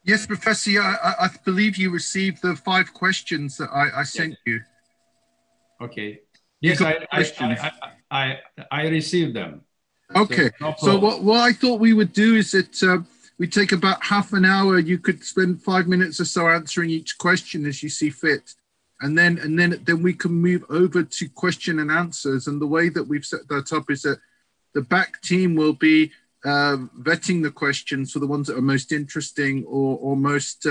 Yes, Professor, I believe you received the 5 questions that I sent you. Okay. Yes, I received them. Okay. So what I thought we would do is that we take about half an hour. You could spend 5 minutes or so answering each question as you see fit. And then we can move over to question and answers. And the way that we've set that up is that the back team will be vetting the questions for the ones that are most interesting or most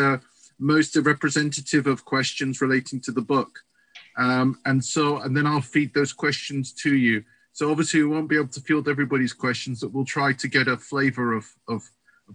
representative of questions relating to the book. And then I'll feed those questions to you. So obviously we won't be able to field everybody's questions, but we'll try to get a flavor of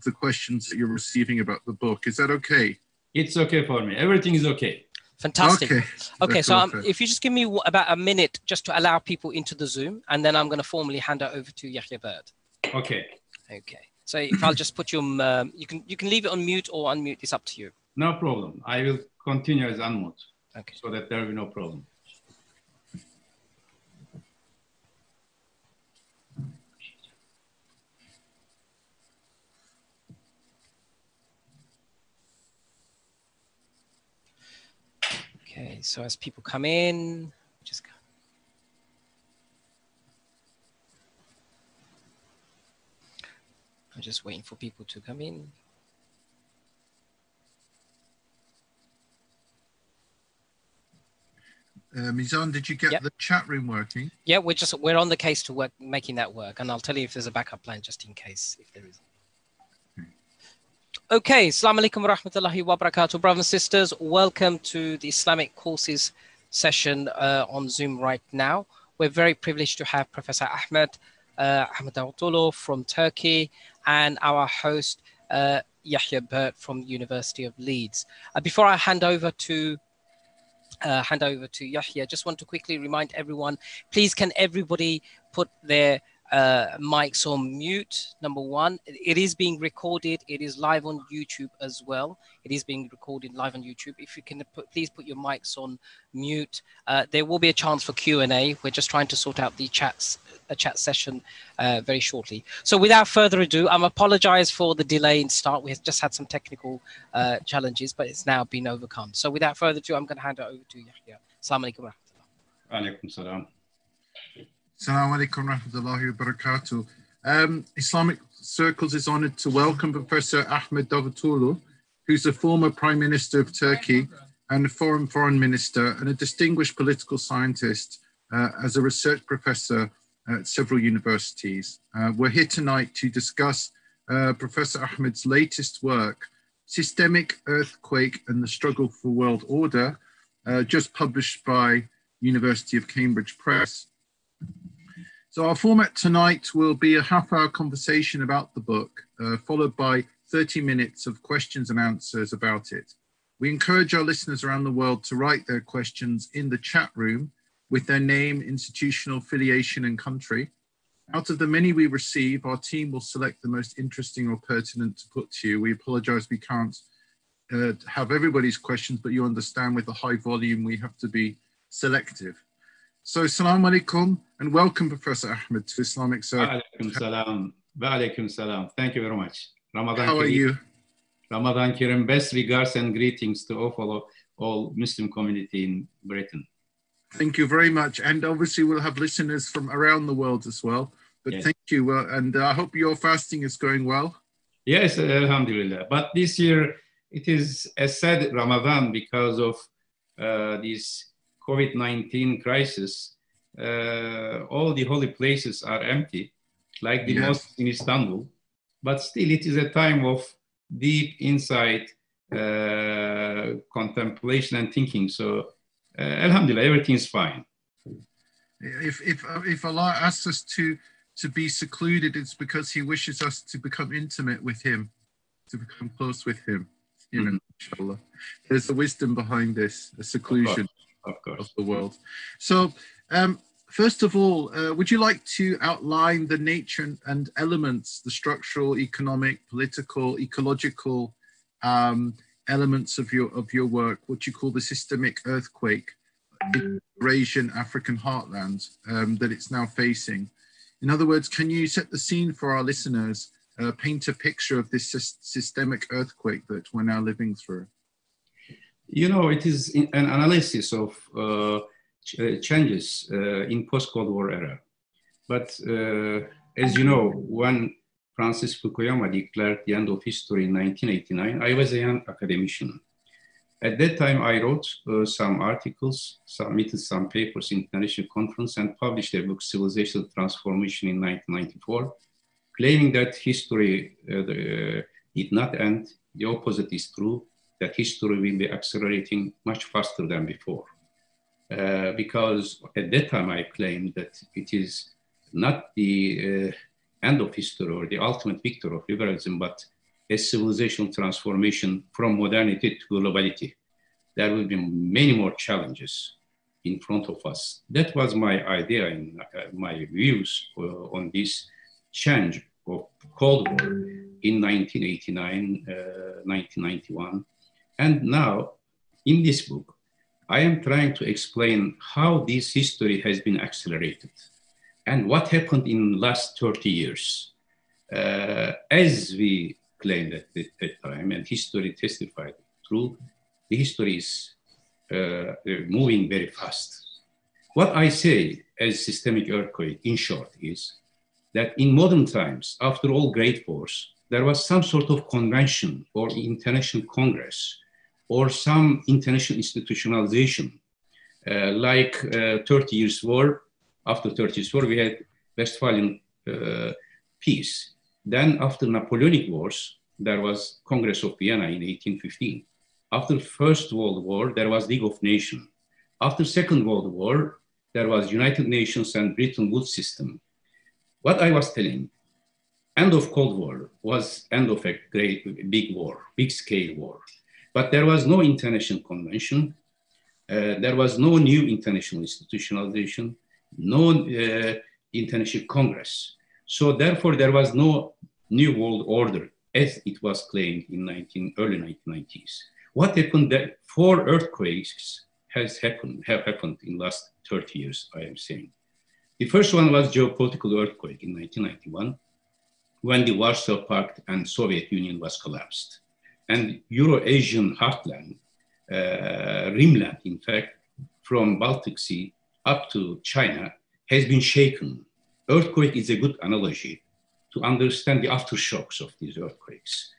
the questions that you're receiving about the book. Is that okay? It's okay for me. Everything is okay. Fantastic. Okay, so if you just give me about a minute just to allow people into the Zoom, and then I'm going to formally hand it over to Yahya Bird. Okay. Okay. So if I'll just put you on, you can leave it on mute or unmute. It's up to you. No problem. I will continue as unmute. Okay. So that there will be no problem. Okay, so as people come in, just go. I'm just waiting for people to come in. Mizan, did you get the chat room working? Yeah, we're on the case to work, making that work, and I'll tell you if there's a backup plan just in case if there is. Okay, Assalamu alaikum wa rahmatullahi wa barakatuh. Brothers and sisters, welcome to the Islamic Courses session on Zoom right now. We're very privileged to have Professor Ahmed Davutoglu from Turkey and our host Yahya Bird from the University of Leeds. Before I hand over to Yahya, just want to quickly remind everyone, please can everybody put their mics on mute. Number one, it is being recorded. It is live on YouTube as well. It is being recorded live on YouTube. If you can please put your mics on mute. There will be a chance for Q&A. We're just trying to sort out the chat session very shortly. So without further ado, I apologize for the delay in start. We have just had some technical challenges, but it's now been overcome. So without further ado, I'm going to hand it over to Yahya. Assalamu alaikum wa rahmatullah. Wa alaikum salam. Assalamu alaikum rahmatullahi wa barakatuh. Islamic Circles is honored to welcome Professor Ahmed Davutoglu, who's a former Prime Minister of Turkey and a foreign minister and a distinguished political scientist as a research professor at several universities. We're here tonight to discuss Professor Ahmed's latest work, Systemic Earthquake and the Struggle for World Order, just published by University of Cambridge Press. So our format tonight will be a half-hour conversation about the book, followed by 30 minutes of questions and answers about it. We encourage our listeners around the world to write their questions in the chat room with their name, institutional affiliation, and country. Out of the many we receive, our team will select the most interesting or pertinent to put to you. We apologize we can't have everybody's questions, but you understand with the high volume, we have to be selective. So, Assalamu alaikum and welcome, Professor Ahmed, to Islamic Circles. Wa alaikum salam. Wa alaikum salam. Thank you very much. Ramadan How are you? Ramadan Kareem. Best regards and greetings to all Muslim community in Britain. Thank you very much. And obviously we'll have listeners from around the world as well. But yes. Thank you. And I hope your fasting is going well. Yes, alhamdulillah. But this year it is a sad Ramadan because of this COVID-19 crisis. All the holy places are empty, like the mosque in Istanbul. But still it is a time of deep insight, contemplation and thinking. So alhamdulillah, everything is fine. If Allah asks us to be secluded, it's because he wishes us to become intimate with him, to become close with him. You know, inshallah. There's a wisdom behind this, a seclusion of the world. So first of all, would you like to outline the nature and elements, the structural, economic, political, ecological elements of your work, what you call the systemic earthquake in Eurasian African heartland that it's now facing? In other words, can you set the scene for our listeners paint a picture of this systemic earthquake that we're now living through? You know, it is an analysis of changes in post-Cold War era. But as you know, when Francis Fukuyama declared the end of history in 1989, I was a young academician. At that time, I wrote some articles, submitted some papers in international conference, and published a book, Civilizational Transformation, in 1994, claiming that history did not end. The opposite is true, that history will be accelerating much faster than before. Because at that time, I claimed that it is not the end of history or the ultimate victory of liberalism, but a civilizational transformation from modernity to globality. There will be many more challenges in front of us. That was my idea and my views on this change of Cold War in 1989, 1991. And now, in this book, I am trying to explain how this history has been accelerated and what happened in the last 30 years. As we claimed at that time, and history testified true, the history is moving very fast. What I say as systemic earthquake, in short, is that in modern times, after all great wars, there was some sort of convention or international congress or some international institutionalization, like 30 Years' War. After 30 Years' War, we had Westphalian peace. Then after Napoleonic Wars, there was Congress of Vienna in 1815. After First World War, there was League of Nations. After Second World War, there was United Nations and Bretton Woods system. What I was telling, end of Cold War was end of a great big war, big scale war. But there was no international convention. There was no new international institutionalization, no international congress. So therefore, there was no new world order as it was claimed in early 1990s. What happened? That 4 earthquakes have happened in the last 30 years, I am saying. The first one was geopolitical earthquake in 1991, when the Warsaw Pact and Soviet Union was collapsed. And Euro-Asian heartland, Rimland, in fact, from Baltic Sea up to China, has been shaken. Earthquake is a good analogy to understand the aftershocks of these earthquakes.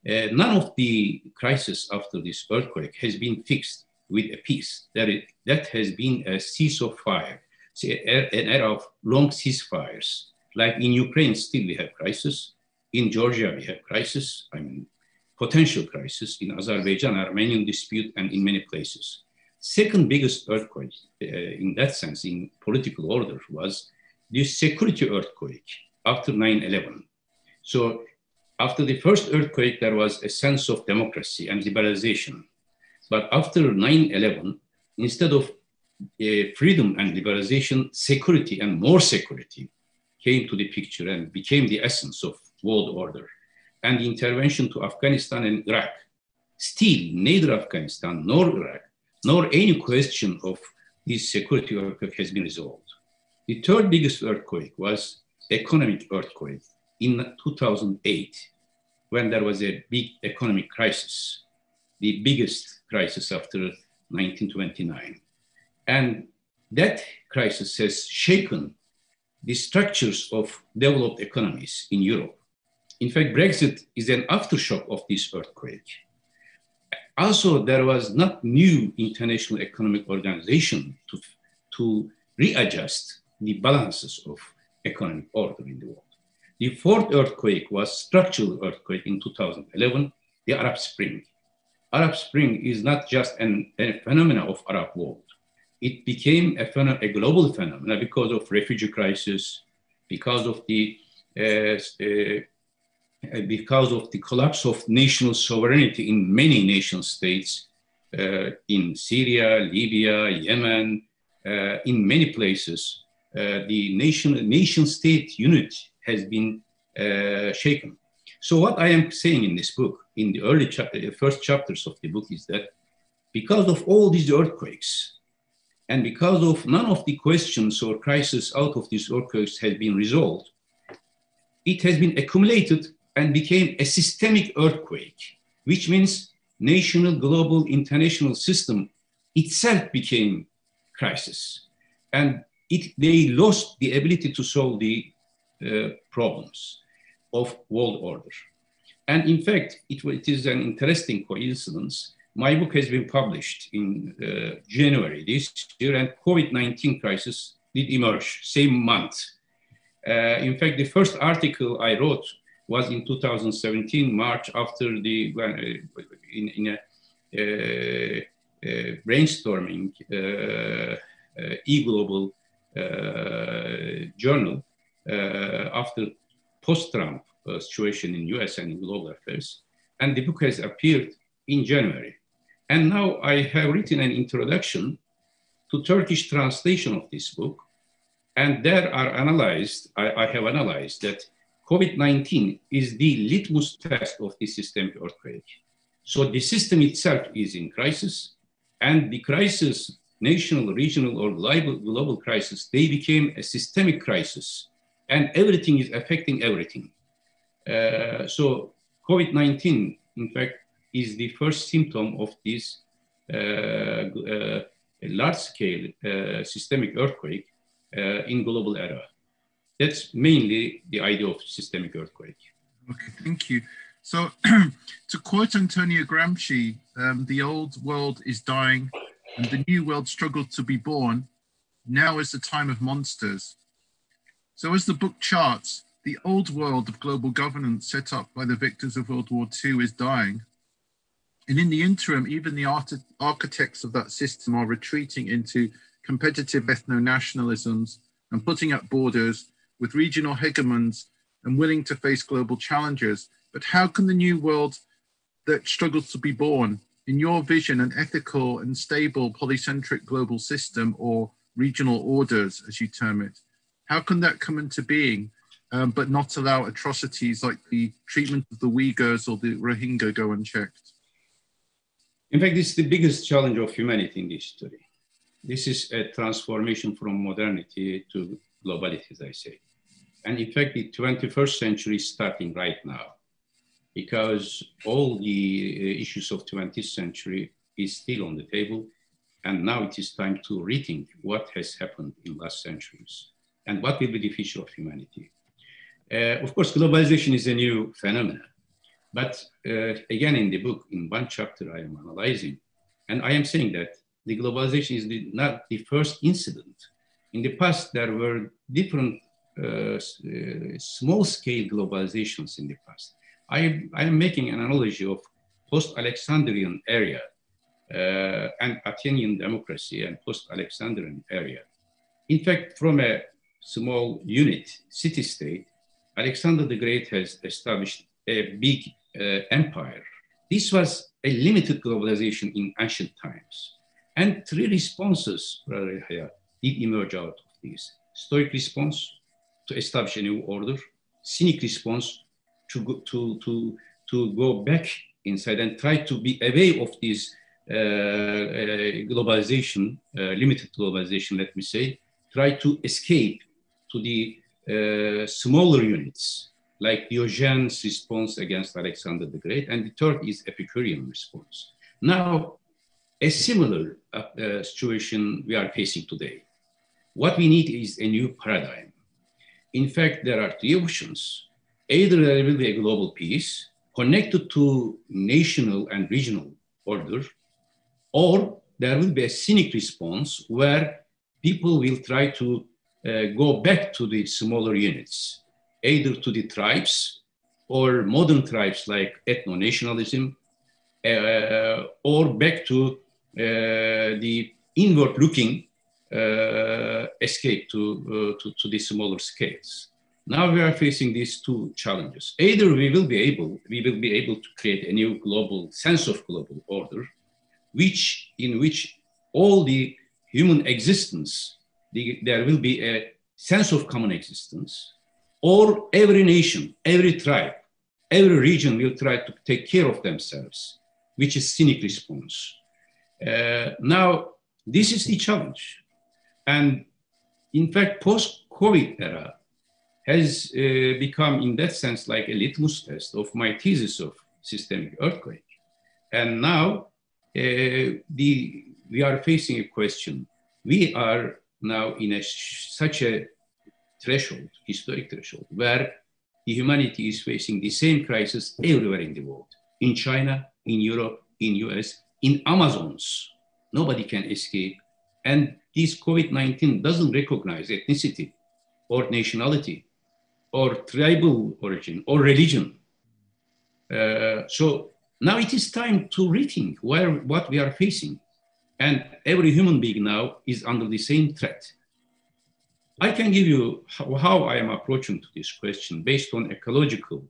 None of the crises after this earthquake has been fixed with a peace. That has been a cease of fire, an era of long ceasefires. Like in Ukraine, still we have crisis. In Georgia, we have crisis. I mean, potential crisis in Azerbaijan, Armenian dispute, and in many places. Second biggest earthquake in that sense, in political order, was the security earthquake after 9/11. So after the first earthquake, there was a sense of democracy and liberalization. But after 9/11, instead of freedom and liberalization, security and more security came to the picture and became the essence of world order. And the intervention to Afghanistan and Iraq. Still, neither Afghanistan nor Iraq, nor any question of this security earthquake has been resolved. The third biggest earthquake was economic earthquake in 2008, when there was a big economic crisis, the biggest crisis after 1929. And that crisis has shaken the structures of developed economies in Europe. In fact, Brexit is an aftershock of this earthquake. Also, there was not new international economic organization to readjust the balances of economic order in the world. The fourth earthquake was structural earthquake in 2011, the Arab Spring. Arab Spring is not just a phenomenon of Arab world. It became a global phenomenon because of refugee crisis, because of the collapse of national sovereignty in many nation states, in Syria, Libya, Yemen, in many places, the nation state unit has been shaken. So what I am saying in this book, in the first chapters of the book, is that because of all these earthquakes, and because of none of the questions or crises out of these earthquakes has been resolved, it has been accumulated and became a systemic earthquake, which means national, global, international system itself became crisis. And they lost the ability to solve the problems of world order. And in fact, it is an interesting coincidence. My book has been published in January this year, and COVID-19 crisis did emerge same month. In fact, the first article I wrote was in 2017, March, after the in a brainstorming e-global journal after post-Trump situation in US and in global affairs. And the book has appeared in January. And now I have written an introduction to Turkish translation of this book. And there I have analyzed that COVID-19 is the litmus test of the systemic earthquake. So the system itself is in crisis, and the crisis, national, regional, or global crisis, they became a systemic crisis, and everything is affecting everything. So COVID-19, in fact, is the first symptom of this large-scale systemic earthquake in global era. That's mainly the idea of systemic earthquake. Okay, thank you. So to quote Antonio Gramsci, the old world is dying and the new world struggles to be born. Now is the time of monsters. So as the book charts, the old world of global governance set up by the victors of World War II is dying. And in the interim, even the architects of that system are retreating into competitive ethno-nationalisms and putting up borders with regional hegemons and willing to face global challenges. But how can the new world that struggles to be born, in your vision, an ethical and stable polycentric global system, or regional orders, as you term it, how can that come into being, but not allow atrocities like the treatment of the Uyghurs or the Rohingya go unchecked? In fact, this is the biggest challenge of humanity in this history. This is a transformation from modernity to globality, as I say. And in fact, the 21st century is starting right now, because all the issues of 20th century is still on the table. And now it is time to rethink what has happened in last centuries and what will be the future of humanity. Of course, globalization is a new phenomenon. But again, in the book, in one chapter, I am analyzing, and I am saying that the globalization is not the first incident. In the past, there were different small-scale globalizations in the past. I am making an analogy of post-Alexandrian area and Athenian democracy and post-Alexandrian area. In fact, from a small unit, city-state, Alexander the Great has established a big empire. This was a limited globalization in ancient times. And three responses, Brother Yahya, did emerge out of this. Stoic response to establish a new order, cynic response to go back inside and try to be away of this globalization, limited globalization, let me say, try to escape to the smaller units, like Diogenes' response against Alexander the Great, and the third is Epicurean response. Now, a similar situation we are facing today. What we need is a new paradigm. In fact, there are three options. Either there will be a global peace connected to national and regional order, or there will be a cynic response where people will try to go back to the smaller units, either to the tribes or modern tribes like ethno-nationalism, or back to the inward-looking escape to the smaller scales. Now we are facing these two challenges. Either we will be able to create a new global sense of global order, in which all the human existence, there will be a sense of common existence, or every nation, every tribe, every region will try to take care of themselves, which is cynic response. Now, this is the challenge. And in fact, post-COVID era, has become, in that sense, like a litmus test of my thesis of systemic earthquake. And now we are facing a question. We are now in such a threshold, historic threshold, where the humanity is facing the same crisis everywhere in the world. In China, in Europe, in US, in Amazons. Nobody can escape. And this COVID-19 doesn't recognize ethnicity or nationality or tribal origin or religion. So now it is time to rethink what we are facing. And every human being now is under the same threat. I can give you how I am approaching to this question based on ecological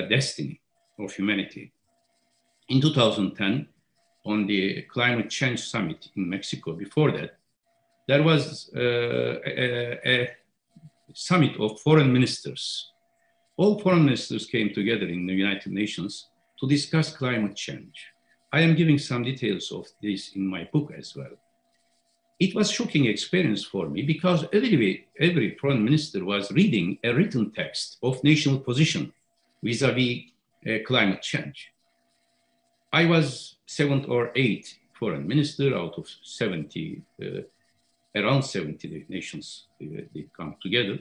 destiny of humanity. In 2010, on the climate change summit in Mexico, before that, there was a summit of foreign ministers. All foreign ministers came together in the United Nations to discuss climate change. I am giving some details of this in my book as well. It was a shocking experience for me because every foreign minister was reading a written text of national position vis-a-vis climate change. I was 7th or 8th foreign minister out of 70, around 70 nations, they come together.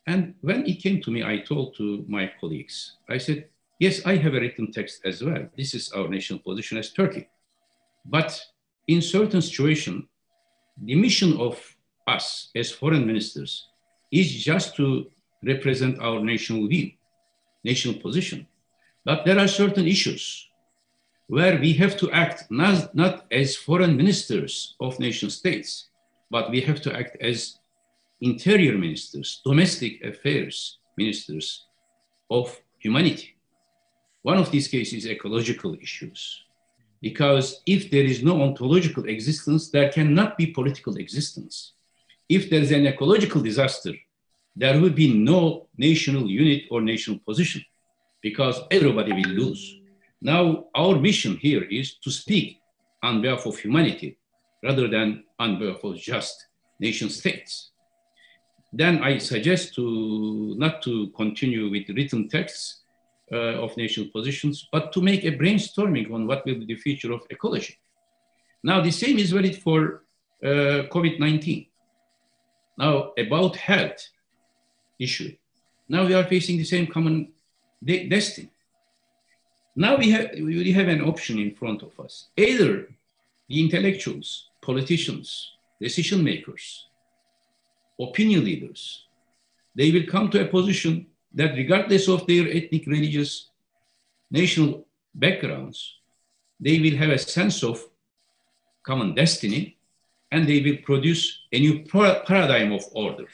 And when it came to me, I told to my colleagues, I said, yes, I have a written text as well. This is our national position as Turkey. But in certain situation, the mission of us as foreign ministers is just to represent our national view, national position. But there are certain issues where we have to act not as foreign ministers of nation states, but we have to act as interior ministers, domestic affairs ministers of humanity. One of these cases is ecological issues. Because if there is no ontological existence, there cannot be political existence. If there is an ecological disaster, there will be no national unit or national position because everybody will lose. Now, our mission here is to speak on behalf of humanity rather than on behalf of just nation states. Then I suggest not to continue with written texts of national positions, but to make a brainstorming on what will be the future of ecology. Now, the same is valid for COVID-19. Now, about health issue. Now we are facing the same common destiny. Now we have an option in front of us. Either the intellectuals, politicians, decision makers, opinion leaders, they will come to a position that regardless of their ethnic, religious, national backgrounds, they will have a sense of common destiny and they will produce a new paradigm of order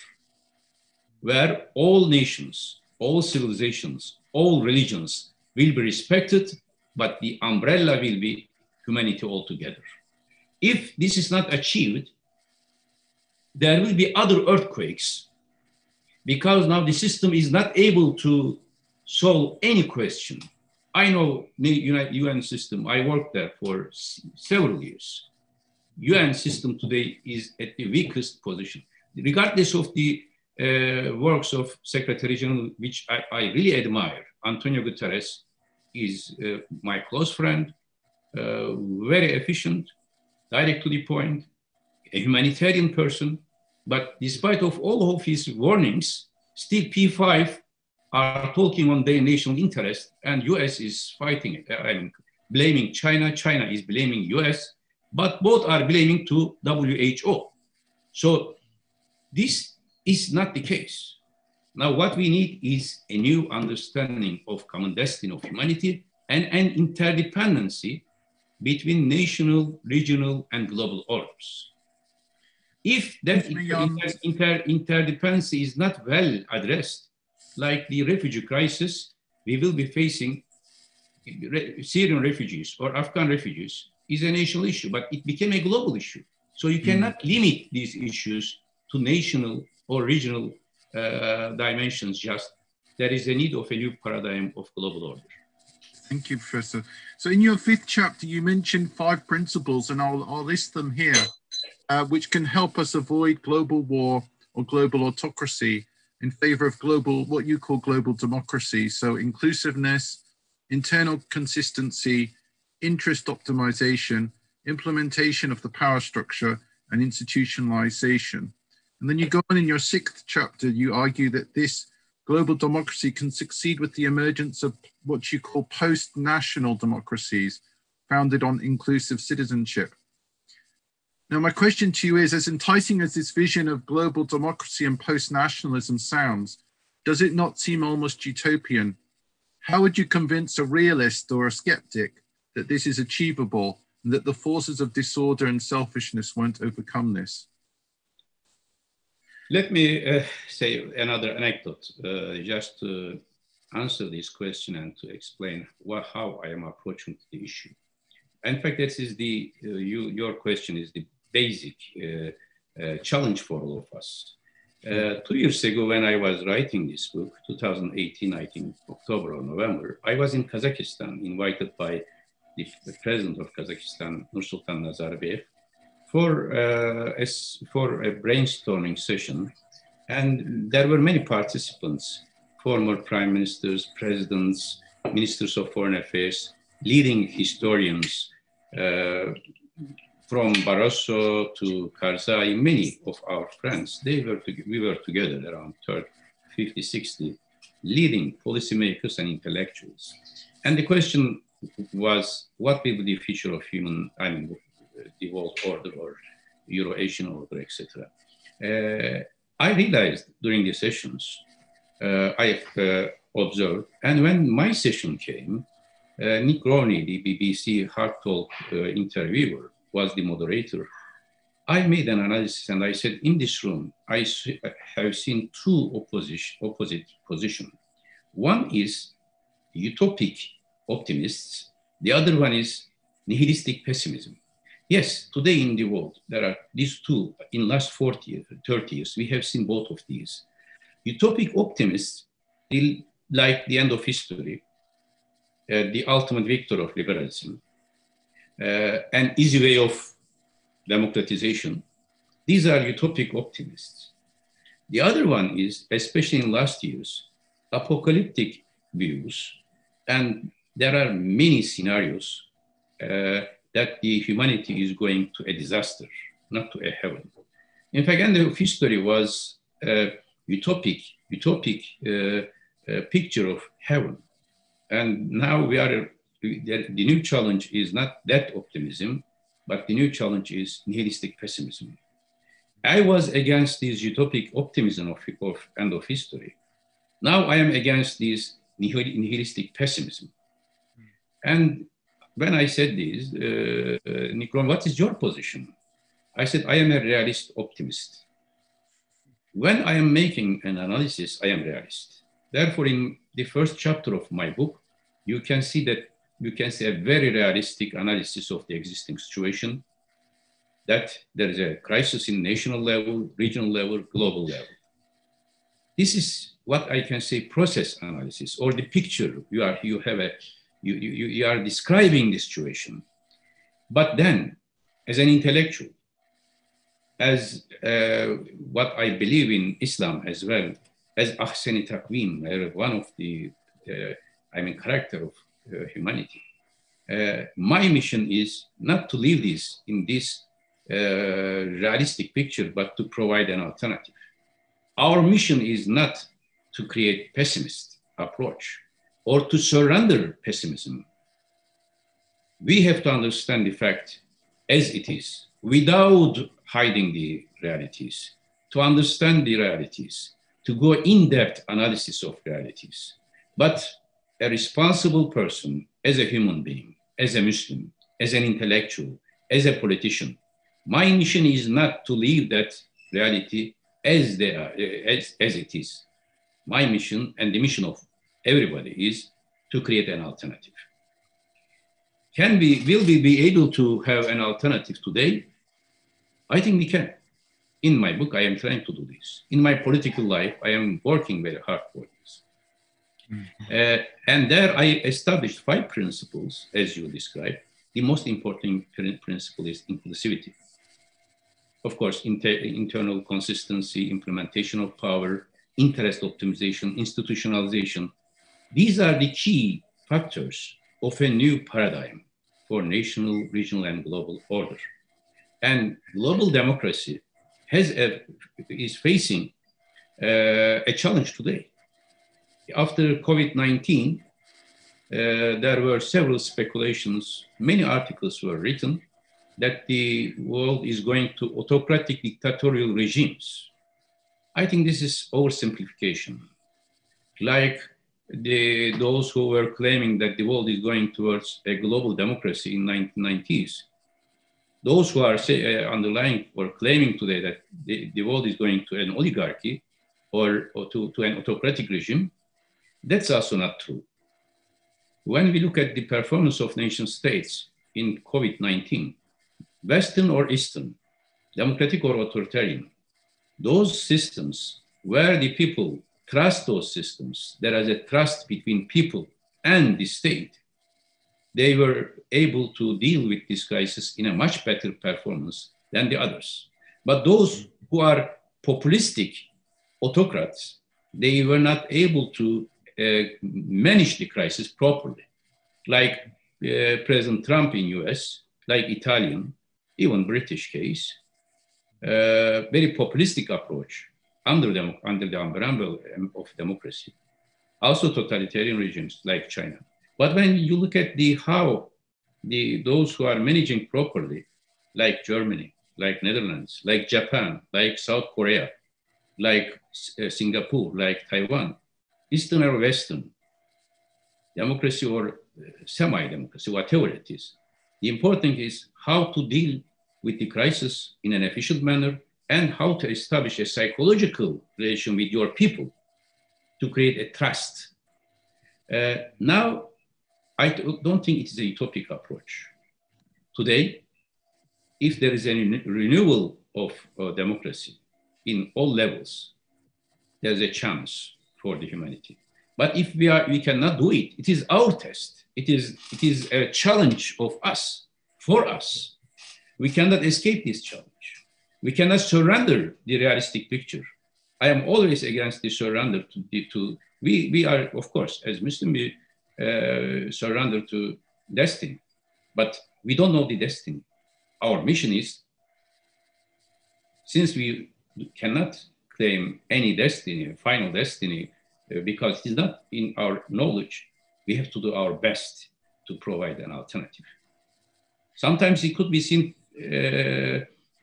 where all nations, all civilizations, all religions will be respected, but the umbrella will be humanity altogether. If this is not achieved, there will be other earthquakes because now the system is not able to solve any question. I know the UN system, I worked there for several years. UN system today is at the weakest position. Regardless of the works of Secretary General, which I really admire, Antonio Guterres is my close friend, very efficient, direct to the point, a humanitarian person, but despite of all of his warnings, still P5 are talking on their national interest and US is fighting, blaming China, China is blaming US, but both are blaming to WHO. So this is not the case. Now what we need is a new understanding of common destiny of humanity and an interdependency between national, regional, and global orders. If that interdependency is not well addressed, like the refugee crisis, we will be facing Syrian refugees or Afghan refugees is a national issue, but it became a global issue. So you cannot limit these issues to national or regional dimensions just. There is a need of a new paradigm of global order. Thank you, Professor. So in your 5th chapter, you mentioned 5 principles, and I'll list them here, which can help us avoid global war or global autocracy. in favor of global, what you call global democracy. So inclusiveness, internal consistency, interest optimization, implementation of the power structure, and institutionalization. And then you go on in your 6th chapter, you argue that this global democracy can succeed with the emergence of what you call post-national democracies founded on inclusive citizenship. Now, my question to you is, as enticing as this vision of global democracy and post-nationalism sounds, does it not seem almost utopian? How would you convince a realist or a skeptic that this is achievable and that the forces of disorder and selfishness won't overcome this? Let me say another anecdote, just to answer this question and to explain how I am approaching the issue. In fact, this is your question is the basic challenge for all of us. 2 years ago, when I was writing this book, 2018, I think October or November, I was in Kazakhstan, invited by the president of Kazakhstan, Nursultan Nazarbayev, for a brainstorming session. And there were many participants, former prime ministers, presidents, ministers of foreign affairs, leading historians, from Barroso to Karzai, many of our friends, we were together around 50, 60 leading policymakers and intellectuals. And the question was, what will be the future of the world order or Euro-Asian order, etc. I realized during the sessions, I observed, and when my session came, Nick Roney, the BBC Hard Talk interviewer, was the moderator. I made an analysis and I said, in this room, I have seen two opposite positions. One is utopic optimists. The other one is nihilistic pessimism. Yes, today in the world, there are these two. In last 40, 30 years, we have seen both of these. Utopic optimists, like the end of history, the ultimate victor of liberalism, an easy way of democratization. These are utopic optimists. The other one is, especially in last years, apocalyptic views. And there are many scenarios that the humanity is going to a disaster, not to a heaven. In fact, end of history was a utopic picture of heaven. And now the new challenge is not that optimism, but the new challenge is nihilistic pessimism. I was against this utopic optimism of end of history. Now I am against this nihilistic pessimism. And when I said this, Nikron, what is your position? I said, I am a realist optimist. When I am making an analysis, I am realist. Therefore, in the first chapter of my book, you can see a very realistic analysis of the existing situation, that there is a crisis in national level, regional level, global level. This is what I can say process analysis, or the picture you are describing the situation. But then, as an intellectual, as what I believe in Islam as well, as ahsen-i taqvim, one of the character of humanity. My mission is not to leave this in this realistic picture, but to provide an alternative. Our mission is not to create pessimist approach or to surrender pessimism. We have to understand the fact as it is, without hiding the realities, to understand the realities, to go in-depth analysis of realities. But a responsible person, as a human being, as a Muslim, as an intellectual, as a politician, my mission is not to leave that reality as they are, as it is. My mission and the mission of everybody is to create an alternative. Will we be able to have an alternative today? I think we can. In my book, I am trying to do this. In my political life, I am working very hard for this. And there I established 5 principles, as you described. The most important principle is inclusivity. Of course, internal consistency, implementation of power, interest optimization, institutionalization. These are the key factors of a new paradigm for national, regional, and global order. And global democracy is facing a challenge today. After COVID-19, there were several speculations, many articles were written that the world is going to autocratic dictatorial regimes. I think this is oversimplification. Like those who were claiming that the world is going towards a global democracy in 1990s, those who are underlying or claiming today that the world is going to an oligarchy or to an autocratic regime, that's also not true. When we look at the performance of nation states in COVID-19, Western or Eastern, democratic or authoritarian, those systems where the people trust those systems, there is a trust between people and the state, they were able to deal with this crisis in a much better performance than the others. But those who are populistic autocrats, they were not able to manage the crisis properly. Like President Trump in US, like Italian, even British case, very populistic approach under the umbrella of democracy. Also totalitarian regimes like China. But when you look at how those who are managing properly, like Germany, like Netherlands, like Japan, like South Korea, like Singapore, like Taiwan, Eastern or Western, democracy or semi-democracy, whatever it is, the important thing is how to deal with the crisis in an efficient manner and how to establish a psychological relation with your people to create a trust. Now, I don't think it is a utopic approach. Today, if there is a renewal of democracy in all levels, there's a chance for the humanity. But if we cannot do it, it is our test. It is a challenge of us, for us. We cannot escape this challenge. We cannot surrender the realistic picture. I am always against the surrender we are, of course, as Muslims, we surrender to destiny, but we don't know the destiny. Our mission is, since we cannot claim any destiny, final destiny, because it is not in our knowledge, we have to do our best to provide an alternative. Sometimes it could be seen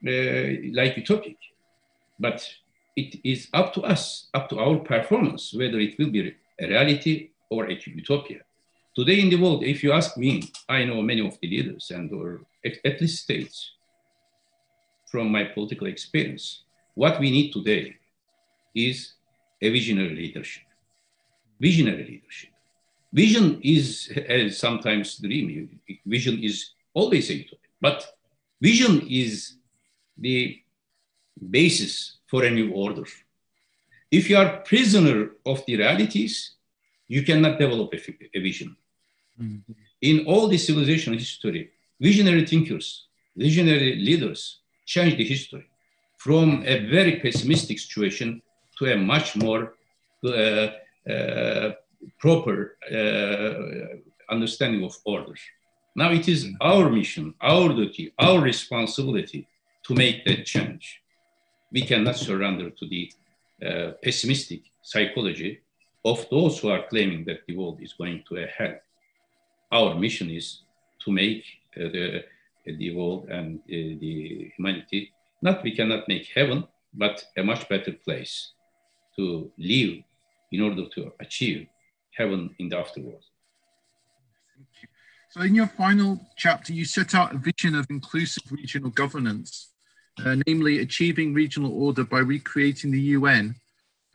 like utopic, but it is up to us, up to our performance, whether it will be a reality or a utopia. Today in the world, if you ask me, I know many of the leaders or at least states from my political experience, what we need today is a visionary leadership. Visionary leadership. Vision is sometimes dreamy. Vision is always a utopia, but vision is the basis for a new order. If you are prisoner of the realities, you cannot develop a vision. Mm-hmm. In all the civilization history, visionary thinkers, visionary leaders changed the history from a very pessimistic situation to a much more proper understanding of order. Now it is our mission, our duty, our responsibility to make that change. We cannot surrender to the pessimistic psychology of those who are claiming that the world is going to a hell. Our mission is to make the world and the humanity, we cannot make heaven, but a much better place to live in order to achieve heaven in the afterworld. So in your final chapter, you set out a vision of inclusive regional governance, namely achieving regional order by recreating the UN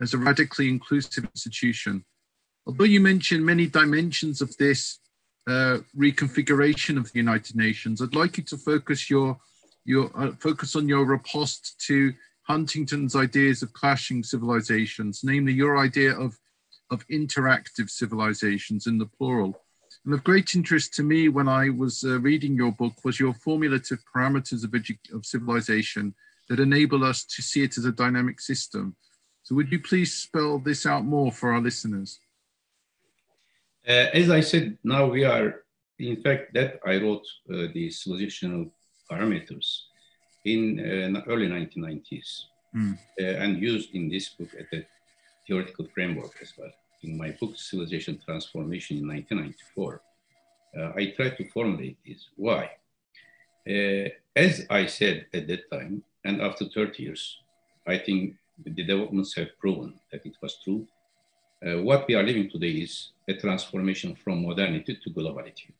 as a radically inclusive institution. Although you mentioned many dimensions of this reconfiguration of the United Nations, I'd like you to focus focus on your riposte to Huntington's ideas of clashing civilizations, namely your idea of interactive civilizations in the plural. And of great interest to me when I was reading your book was your formulative parameters of civilization that enable us to see it as a dynamic system. So would you please spell this out more for our listeners? As I said, now we are, in fact, that I wrote the civilizational parameters in early 1990s and used in this book as a theoretical framework as well. In my book, Civilization Transformation in 1994, I tried to formulate this. Why? As I said at that time, and after 30 years, I think the developments have proven that it was true. What we are living today is a transformation from modernity to globality.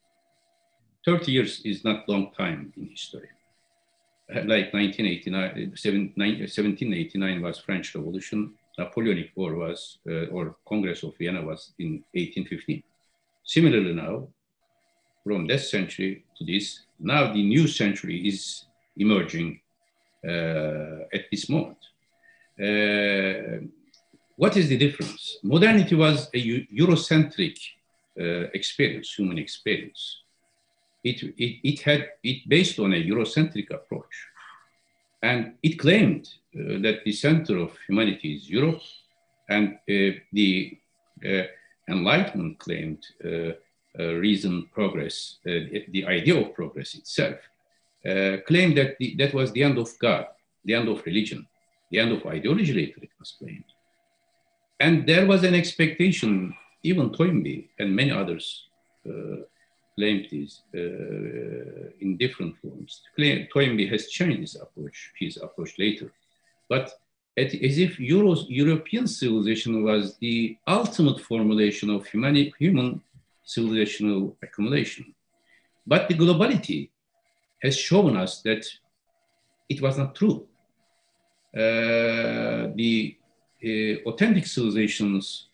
30 years is not a long time in history. Like 1789 was French Revolution, Napoleonic War was, or Congress of Vienna was in 1815. Similarly now, from that century to this, now the new century is emerging at this moment. What is the difference? Modernity was a Eurocentric experience, human experience. It based on a Eurocentric approach. And it claimed that the center of humanity is Europe, and the Enlightenment claimed reason, progress, the idea of progress itself, claimed that that was the end of God, the end of religion, the end of ideology later, it was claimed. And there was an expectation, even Toynbee and many others claimed this in different forms. Toynbee has changed his approach later. But as if European civilization was the ultimate formulation of human civilizational accumulation. But the globality has shown us that it was not true. The authentic civilizations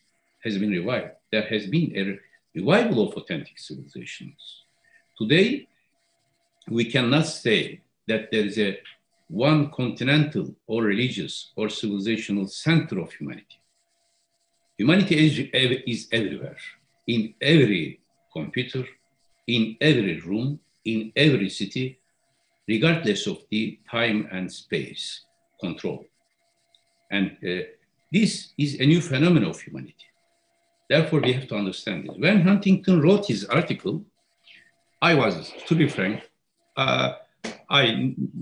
has been revived. There has been a revival of authentic civilizations. Today, we cannot say that there is a one continental or religious or civilizational center of humanity. Humanity is everywhere, in every computer, in every room, in every city, regardless of the time and space control. And this is a new phenomenon of humanity. Therefore, we have to understand it. When Huntington wrote his article, I was, to be frank, I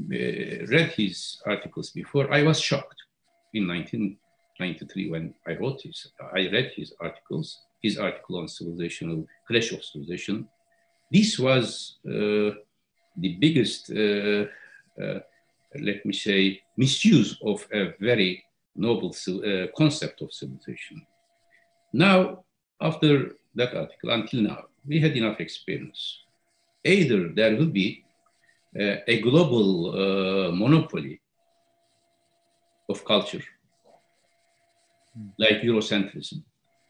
read his articles before. I was shocked in 1993 when I wrote this. I read his articles, his article on civilizational clash of civilization. This was the biggest, let me say, misuse of a very noble concept of civilization. Now, after that article, until now, we had enough experience. Either there will be a global monopoly of culture, like Eurocentrism.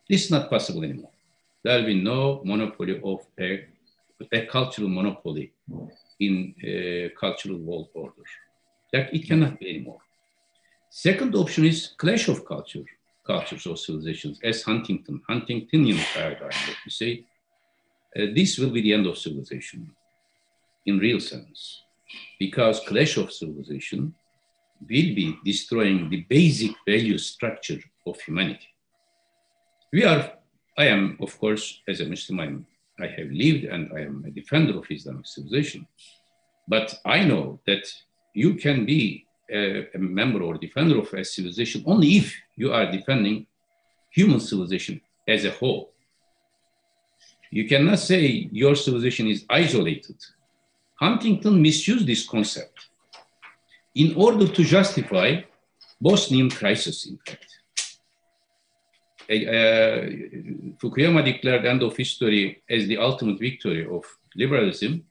This is not possible anymore. There will be no monopoly of a cultural monopoly in a cultural world order. That it cannot be anymore. Second option is clash of cultures or civilizations, as Huntingtonian paradigm, let me say. This will be the end of civilization in real sense, because clash of civilization will be destroying the basic value structure of humanity. I am, of course, as a Muslim, I have lived and I am a defender of Islamic civilization. But I know that you can be a member or defender of a civilization only if you are defending human civilization as a whole. You cannot say your civilization is isolated. Huntington misused this concept in order to justify Bosnian crisis, in fact. Fukuyama declared end of history as the ultimate victory of liberalism.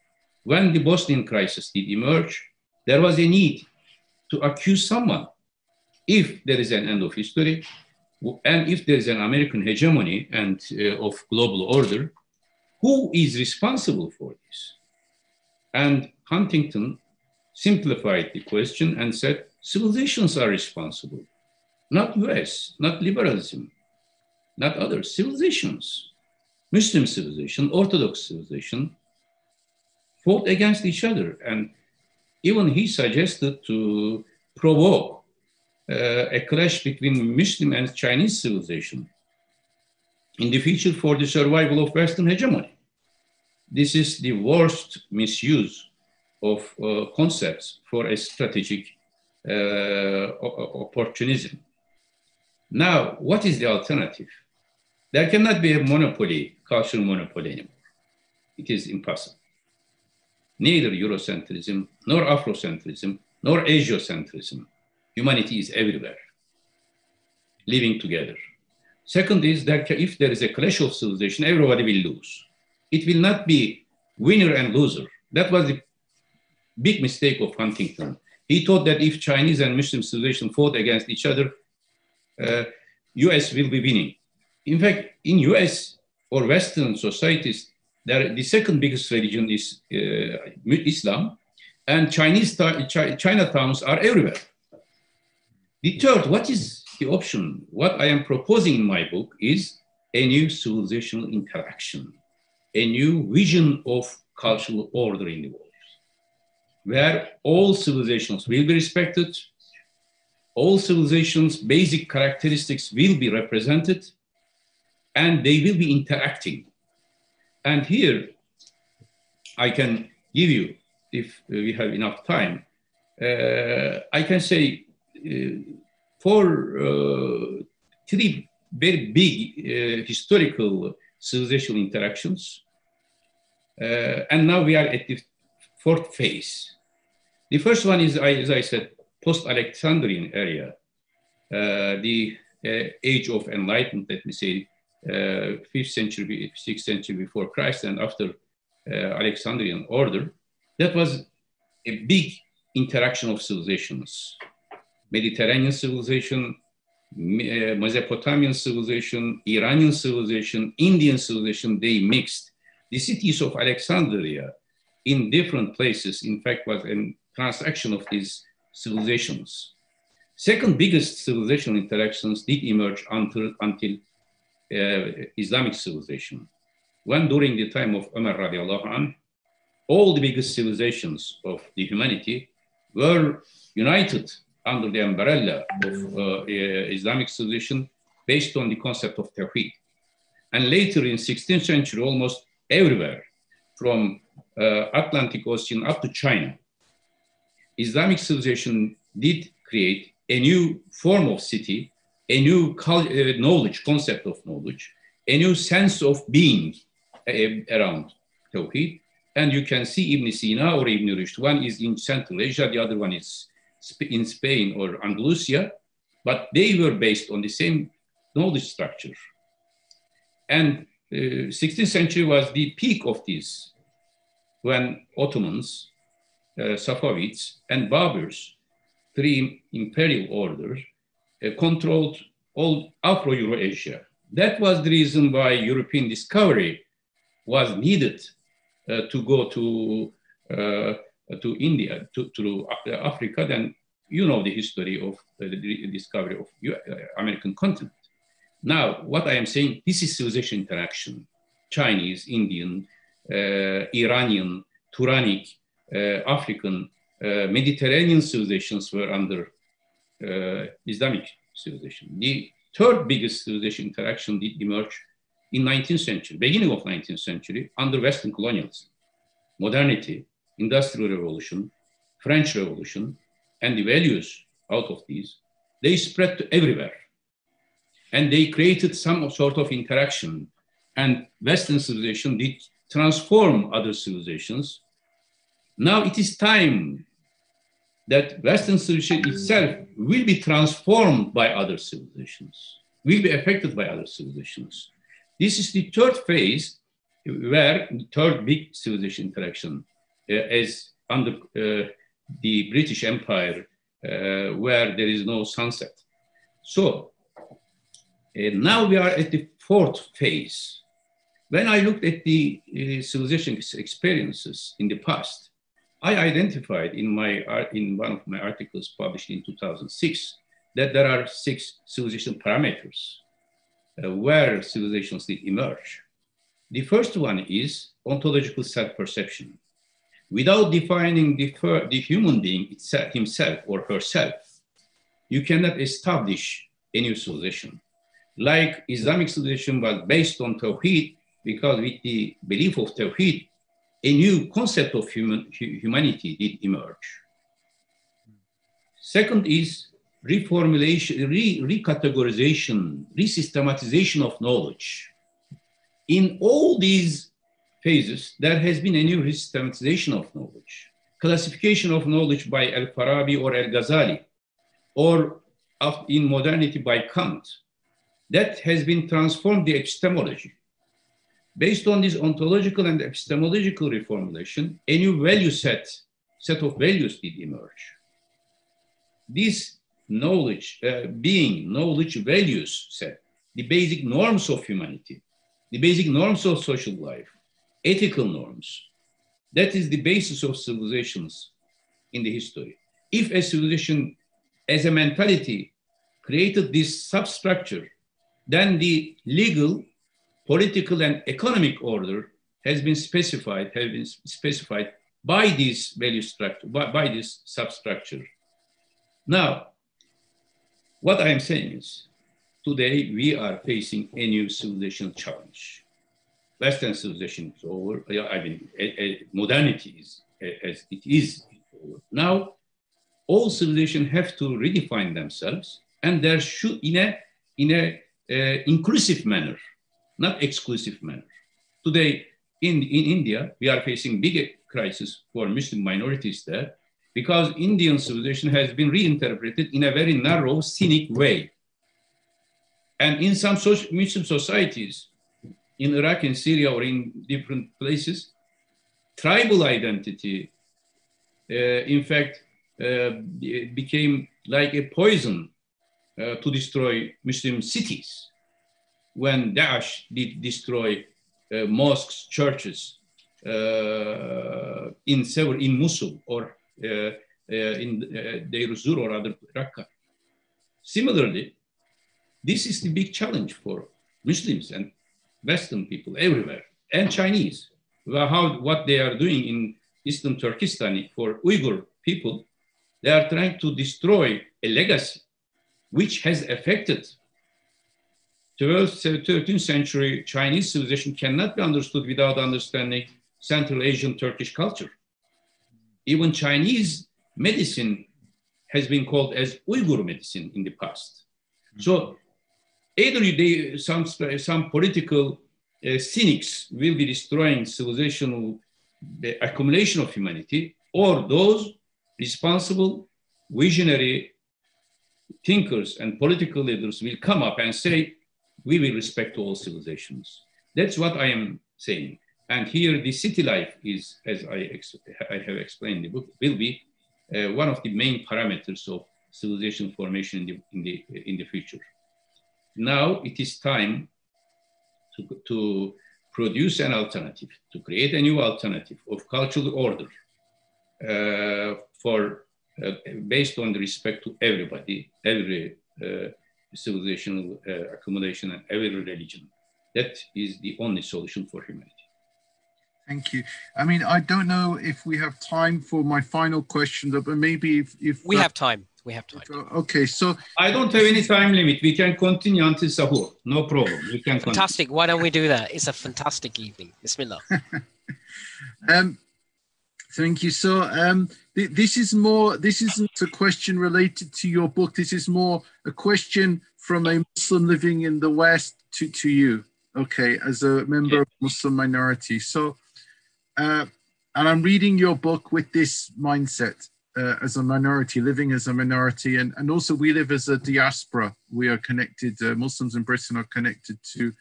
When the Bosnian crisis did emerge, there was a need to accuse someone. If there is an end of history, and if there is an American hegemony and of global order, who is responsible for this? And Huntington simplified the question and said, civilizations are responsible, not US, not liberalism, not other civilizations. Muslim civilization, Orthodox civilization fought against each other. And even he suggested to provoke a clash between Muslim and Chinese civilization in the future for the survival of Western hegemony. This is the worst misuse of concepts for a strategic opportunism. Now, what is the alternative? There cannot be a monopoly, cultural monopoly anymore. It is impossible. Neither Eurocentrism, nor Afrocentrism, nor Asiocentrism. Humanity is everywhere, living together. Second is that if there is a clash of civilization, everybody will lose. It will not be winner and loser. That was the big mistake of Huntington. He thought that if Chinese and Muslim civilization fought against each other, US will be winning. In fact, in US or Western societies, the second biggest religion is Islam, and Chinatowns are everywhere. The third, what is the option? What I am proposing in my book is a new civilizational interaction, a new vision of cultural order in the world, where all civilizations will be respected, all civilizations' basic characteristics will be represented, and they will be interacting. And here, I can give you, if we have enough time, I can say for three very big historical civilizational interactions. And now we are at the fourth phase. The first one is, as I said, post-Alexandrian area, the age of enlightenment, let me say, 5th century, 6th century before Christ, and after Alexandrian order. That was a big interaction of civilizations. Mediterranean civilization, Mesopotamian civilization, Iranian civilization, Indian civilization, they mixed. The cities of Alexandria in different places, in fact, was a transaction of these civilizations. Second biggest civilizational interactions did emerge until Islamic civilization. When during the time of Umar radiallahu anh, all the biggest civilizations of the humanity were united under the umbrella of Islamic civilization based on the concept of Tawheed. And later in 16th century, almost everywhere, from Atlantic Ocean up to China, Islamic civilization did create a new form of city, a new knowledge, concept of knowledge, a new sense of being around Tawheed. And you can see Ibn Sina or Ibn Rushd. One is in Central Asia, the other one is in Spain or Andalusia, but they were based on the same knowledge structure. And 16th century was the peak of this, when Ottomans, Safavids, and Baburs, three imperial orders, controlled all Afro-Eurasia. That was the reason why European discovery was needed to go to India, to Africa. Then you know the history of the discovery of American continent. Now, what I am saying, this is civilization interaction. Chinese, Indian, Iranian, Turanic, African, Mediterranean civilizations were under Islamic civilization. The third biggest civilization interaction did emerge in 19th century, beginning of 19th century, under Western colonialism. Modernity, Industrial Revolution, French Revolution, and the values out of these, they spread to everywhere. And they created some sort of interaction. And Western civilization did transform other civilizations. Now it is time that Western civilization itself will be transformed by other civilizations, will be affected by other civilizations. This is the third phase, where the third big civilization interaction is under the British Empire, where there is no sunset. So now we are at the fourth phase. When I looked at the civilization experiences in the past, I identified in one of my articles published in 2006 that there are 6 civilization parameters where civilizations did emerge. The first one is ontological self-perception. Without defining the human being himself or herself, you cannot establish a new civilization. Like Islamic civilization was based on Tawheed, because with the belief of Tawheed, a new concept of humanity did emerge. Second is reformulation, recategorization, resystematization of knowledge. In all these phases, there has been a new resystematization of knowledge. Classification of knowledge by Al-Farabi or Al-Ghazali, or in modernity by Kant, that has been transformed the epistemology. Based on this ontological and epistemological reformulation, a new value set of values did emerge. This knowledge, knowledge values set, the basic norms of humanity, the basic norms of social life, ethical norms, that is the basis of civilizations in the history. If a civilization as a mentality created this substructure, then the legal, political, and economic order has been specified by this value structure, by this substructure. Now, what I am saying is, today we are facing a new civilizational challenge. Western civilization is over. I mean, modernity is as it is over. Now, all civilizations have to redefine themselves, and there should, in a inclusive manner, not exclusive manner. Today, in India, we are facing big crisis for Muslim minorities there, because Indian civilization has been reinterpreted in a very narrow, cynic way. And in some Muslim societies, in Iraq and Syria or in different places, tribal identity, in fact, became like a poison to destroy Muslim cities. When Daesh did destroy mosques, churches in Mosul or in Deir Zur or other Raqqa. Similarly, this is the big challenge for Muslims and Western people everywhere, and Chinese. What they are doing in Eastern Turkestan for Uyghur people, they are trying to destroy a legacy which has affected 12th, 13th century Chinese civilization cannot be understood without understanding Central Asian Turkish culture. Even Chinese medicine has been called as Uyghur medicine in the past. So either some political cynics will be destroying civilizational the accumulation of humanity, or those responsible, visionary thinkers and political leaders will come up and say, we will respect all civilizations. That's what I am saying. And here the city life is, as I have explained in the book, will be one of the main parameters of civilization formation in the future. Now it is time to produce an alternative, to create a new alternative of cultural order based on the respect to everybody, every civilizational accumulation and every religion. That is the only solution for humanity. Thank you. I mean, I don't know if we have time for my final question, but maybe if we have time. We have time. Okay, so I don't have any time limit. We can continue until sahur. No problem. We can continue. Fantastic. Why don't we do that? It's a fantastic evening. Bismillah. Thank you. So this isn't a question related to your book. This is more a question from a Muslim living in the West to you, okay, as a member of Muslim minority. So, and I'm reading your book with this mindset as a minority, living as a minority, and also we live as a diaspora. We are connected, Muslims in Britain are connected to,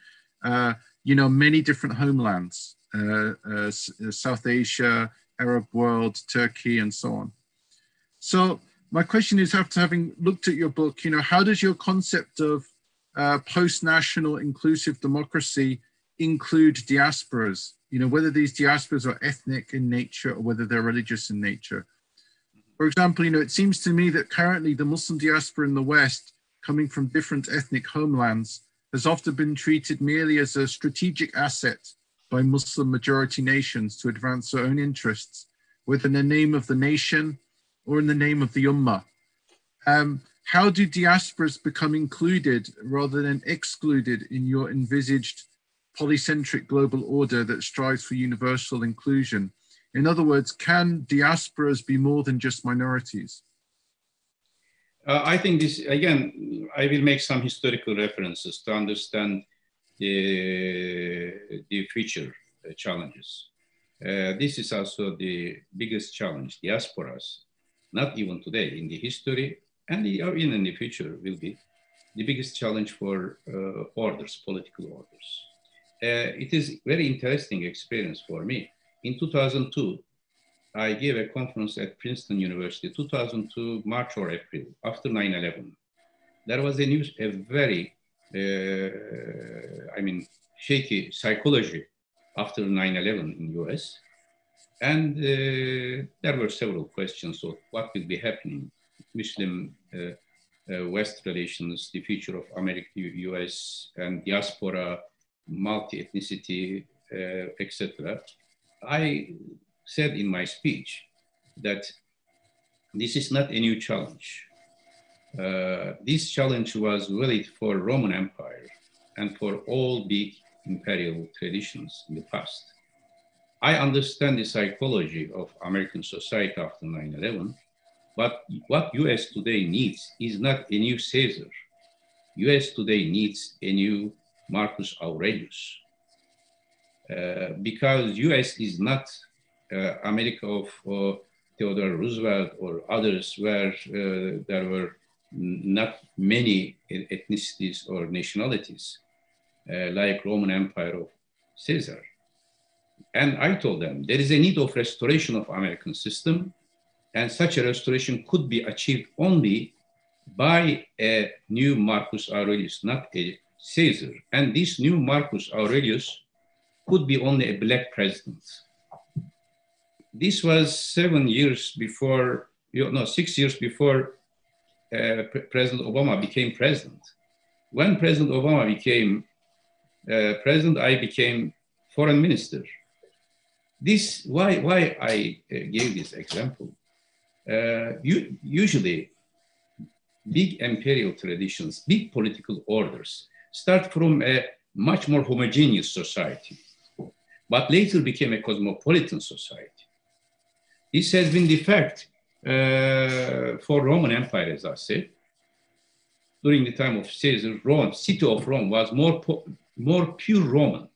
many different homelands, South Asia, Arab world, Turkey, and so on. So my question is, after having looked at your book, how does your concept of post-national inclusive democracy include diasporas? Whether these diasporas are ethnic in nature or whether they're religious in nature. For example, it seems to me that currently the Muslim diaspora in the West, coming from different ethnic homelands, has often been treated merely as a strategic asset by Muslim majority nations to advance their own interests, whether in the name of the nation or in the name of the Ummah. How do diasporas become included rather than excluded in your envisaged polycentric global order that strives for universal inclusion? In other words, can diasporas be more than just minorities? I think this, again, I will make some historical references to understand the future challenges. This is also the biggest challenge. Diasporas, not even today, in the history and even in the future, will be the biggest challenge for orders, political orders. It is very interesting experience for me. In 2002, I gave a conference at Princeton University, 2002, March or April, after 9/11. There was a very, shaky psychology after 9/11 in US. And there were several questions of what will be happening, Muslim-West relations, the future of America, US, and diaspora, multi-ethnicity, etc. I said in my speech that this is not a new challenge. This challenge was valid for Roman Empire and for all big imperial traditions in the past. I understand the psychology of American society after 9/11, but what US today needs is not a new Caesar. US today needs a new Marcus Aurelius. Because US is not America of Theodore Roosevelt or others where there were not many ethnicities or nationalities like Roman Empire of Caesar. And I told them there is a need of restoration of American system, and such a restoration could be achieved only by a new Marcus Aurelius, not a Caesar. And this new Marcus Aurelius could be only a black president. This was 6 years before President Obama became president. When President Obama became president, I became foreign minister. Why I gave this example. Usually, big imperial traditions, big political orders start from a much more homogeneous society, but later became a cosmopolitan society. This has been the fact for Roman Empire, as I said. During the time of Caesar, city of Rome was more pure Roman.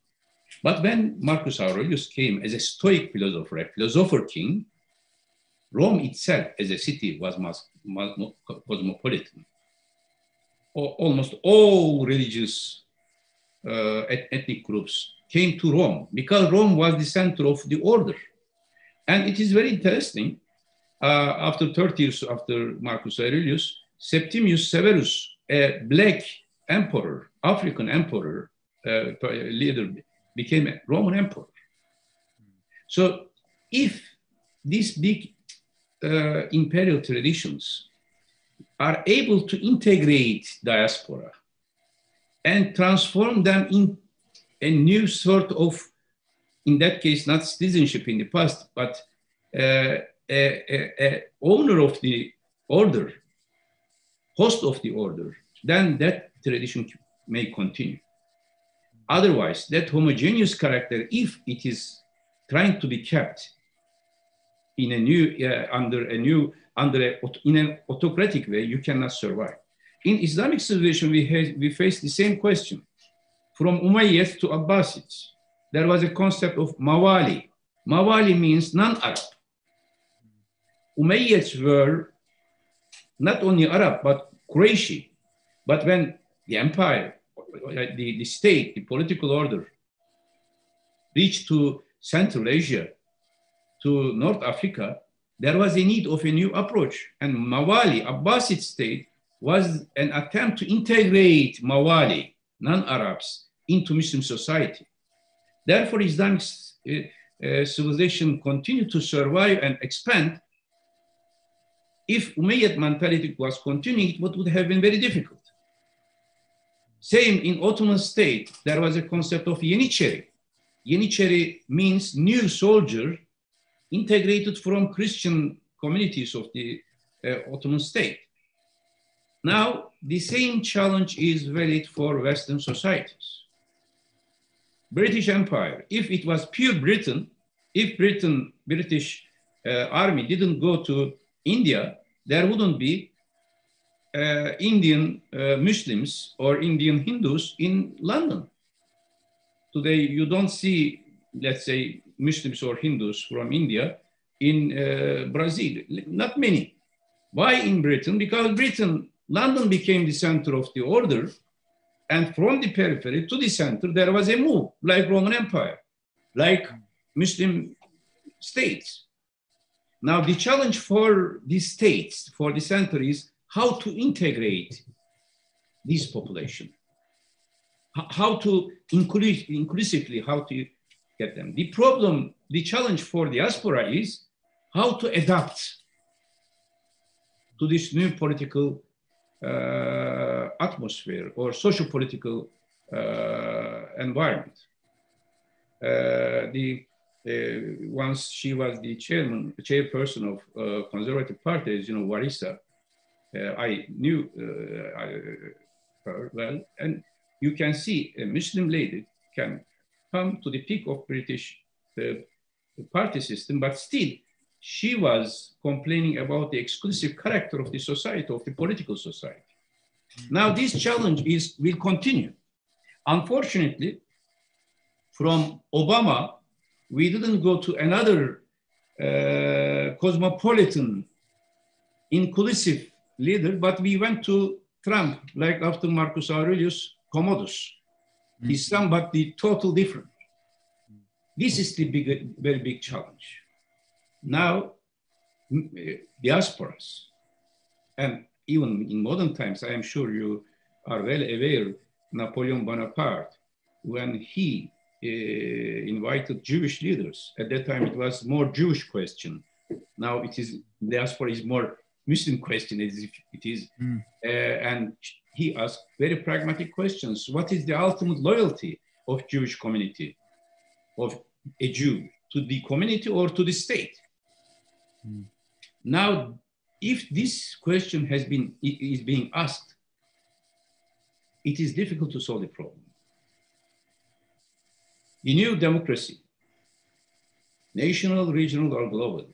But when Marcus Aurelius came as a Stoic philosopher, a philosopher king, Rome itself as a city was cosmopolitan. Almost all religious ethnic groups came to Rome because Rome was the center of the order. And it is very interesting, after 30 years after Marcus Aurelius, Septimius Severus, a black emperor, African emperor, leader, became a Roman emperor. So if these big imperial traditions are able to integrate diaspora and transform them in a new sort of, in that case, not citizenship in the past, but a owner of the order, host of the order, then that tradition may continue. Otherwise, that homogeneous character, if it is trying to be kept in a new, in an autocratic way, you cannot survive. In Islamic civilization, we face the same question. From Umayyads to Abbasids, there was a concept of Mawali. Mawali means non-Arab. Umayyads were not only Arab, but Qurayshi. But when the empire, the state, the political order reached to Central Asia, to North Africa, there was a need of a new approach. And Mawali, Abbasid state, was an attempt to integrate Mawali, non-Arabs, into Muslim society. Therefore, Islamic civilization continued to survive and expand. If Umayyad mentality was continuing, it would have been very difficult. Same in Ottoman state, there was a concept of Yeniçeri. Yeniçeri means new soldier integrated from Christian communities of the Ottoman state. Now, the same challenge is valid for Western societies. British Empire, if it was pure Britain, if British army didn't go to India, there wouldn't be Indian Muslims or Indian Hindus in London. Today, you don't see, let's say, Muslims or Hindus from India in Brazil, not many. Why in Britain? Because London became the center of the order, and from the periphery to the center, there was a move, like Roman Empire, like Muslim states. Now, the challenge for the states, for the center, is how to integrate this population, how to inclusively, how to get them. The challenge for diaspora is how to adapt to this new political atmosphere or socio-political environment. Once she was the chairperson of Conservative Party, as you know, Warissa, I knew her well, and you can see a Muslim lady can come to the peak of British party system, but still she was complaining about the exclusive character of the society, of the political society. Now this challenge will continue. Unfortunately, from Obama, we didn't go to another cosmopolitan, inclusive leader, but we went to Trump, like after Marcus Aurelius, Commodus. He's somebody total different. This is the very big challenge. Now, diasporas, and even in modern times, I am sure you are well aware, Napoleon Bonaparte, when he invited Jewish leaders, at that time it was more Jewish question. Now it is, diaspora is more Muslim question, as if it is. And he asked very pragmatic questions. What is the ultimate loyalty of Jewish community, of a Jew, to the community or to the state? Now, if this question is being asked, it is difficult to solve the problem. The new democracy, national, regional, or global,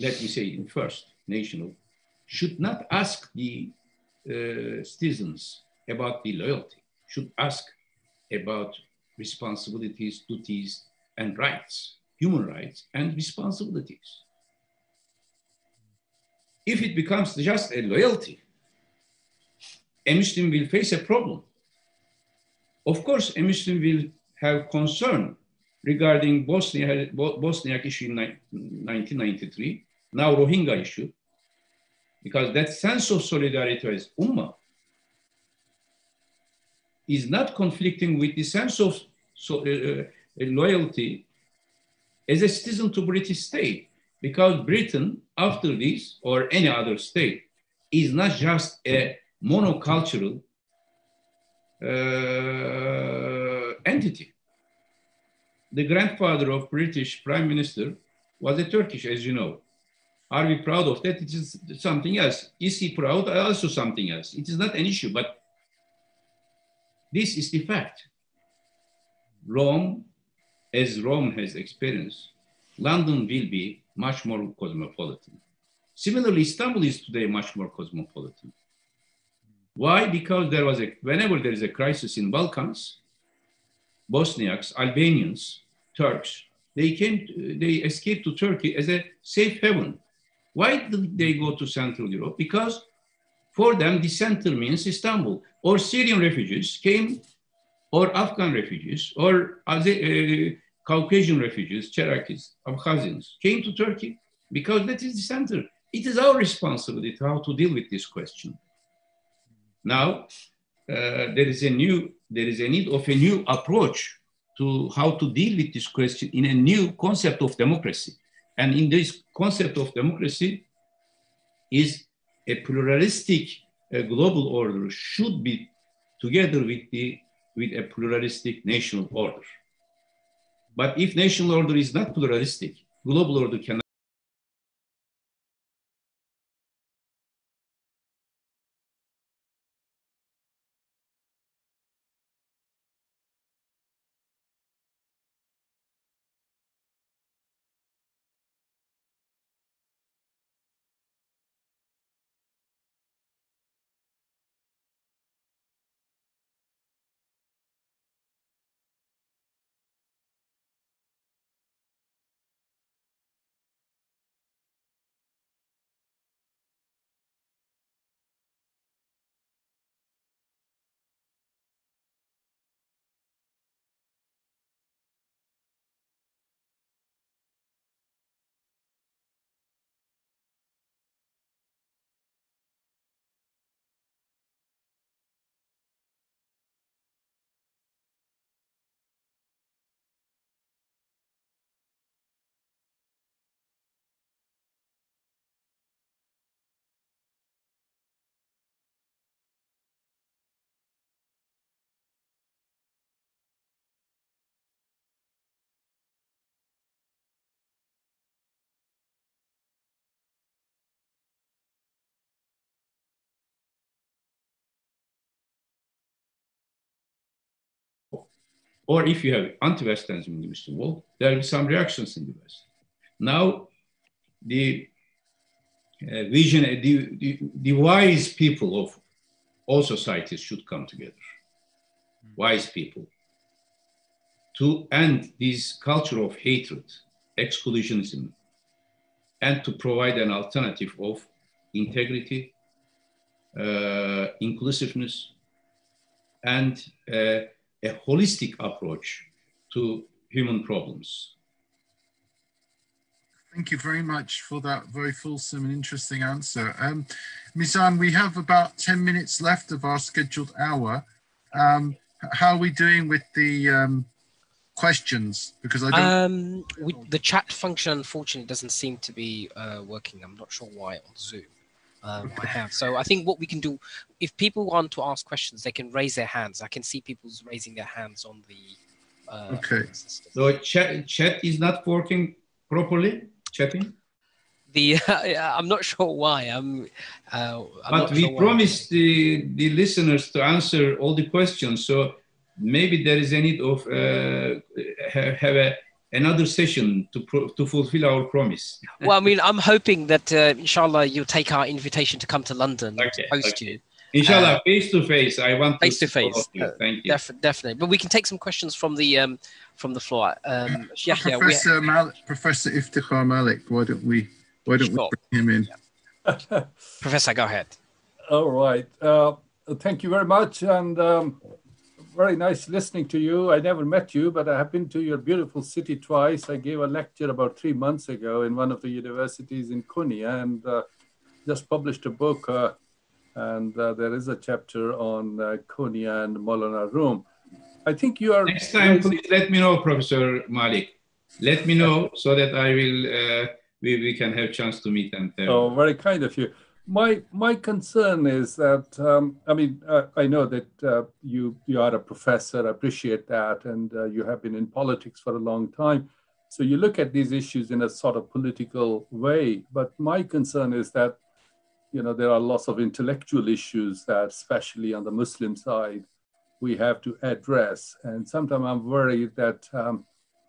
let me say in first, national, should not ask the citizens about the loyalty, should ask about responsibilities, duties, and rights, human rights and responsibilities. If it becomes just a loyalty, a Muslim will face a problem. Of course, a Muslim will have concern regarding Bosniak issue in 1993, now Rohingya issue, because that sense of solidarity as Ummah is not conflicting with the sense of loyalty as a citizen to British state, because Britain, after this, or any other state, is not just a monocultural entity. The grandfather of British Prime Minister was a Turkish, as you know. Are we proud of that? It is something else. Is he proud? Also something else. It is not an issue, but this is the fact. Rome, as Rome has experienced, London will be much more cosmopolitan. Similarly, Istanbul is today much more cosmopolitan. Why? Because whenever there is a crisis in Balkans, Bosniaks, Albanians, Turks, they escaped to Turkey as a safe haven. Why did they go to Central Europe? Because for them, the center means Istanbul. Or Syrian refugees came, or Afghan refugees, or Caucasian refugees, Cherokees, Abkhazians, came to Turkey because that is the center. It is our responsibility how to deal with this question. Now, there is a need of a new approach to how to deal with this question in a new concept of democracy. And in this concept of democracy is a pluralistic global order should be together with a pluralistic national order. But if national order is not pluralistic, global order cannot or if you have anti-Westernism in the Muslim world, there will be some reactions in the West. Now, the vision, the wise people of all societies should come together, wise people, to end this culture of hatred, exclusionism, and to provide an alternative of integrity, inclusiveness, and a holistic approach to human problems. Thank you very much for that very fulsome and interesting answer. Mizan, we have about 10 minutes left of our scheduled hour. How are we doing with the questions? Because I don't... the chat function, unfortunately, doesn't seem to be working. I'm not sure why on Zoom. So I think what we can do, if people want to ask questions, they can raise their hands. I can see people raising their hands on the system. So chat is not working properly. Chatting? I'm not sure why. But we promised the listeners to answer all the questions, so maybe there is a need of have another session to fulfill our promise. Well, I mean, I'm hoping that inshallah you'll take our invitation to come to London to host you. Inshallah, face to face. I want face to face. Thank you. Definitely. But we can take some questions from the floor. Professor Iftikhar Malik, why don't we bring him in? Yeah. Professor, go ahead. All right. Thank you very much, and very nice listening to you. I never met you, but I have been to your beautiful city twice. I gave a lecture about 3 months ago in one of the universities in Konya, and just published a book. And there is a chapter on Konya and Maulana Rum. I think you are... Next time, please let me know, Professor Malik. Let me know so that I will, we can have a chance to meet. And Oh, very kind of you. My concern is that, I know that you are a professor, I appreciate that, and you have been in politics for a long time. So you look at these issues in a sort of political way. But my concern is that there are lots of intellectual issues that, especially on the Muslim side, we have to address. And sometimes I'm worried that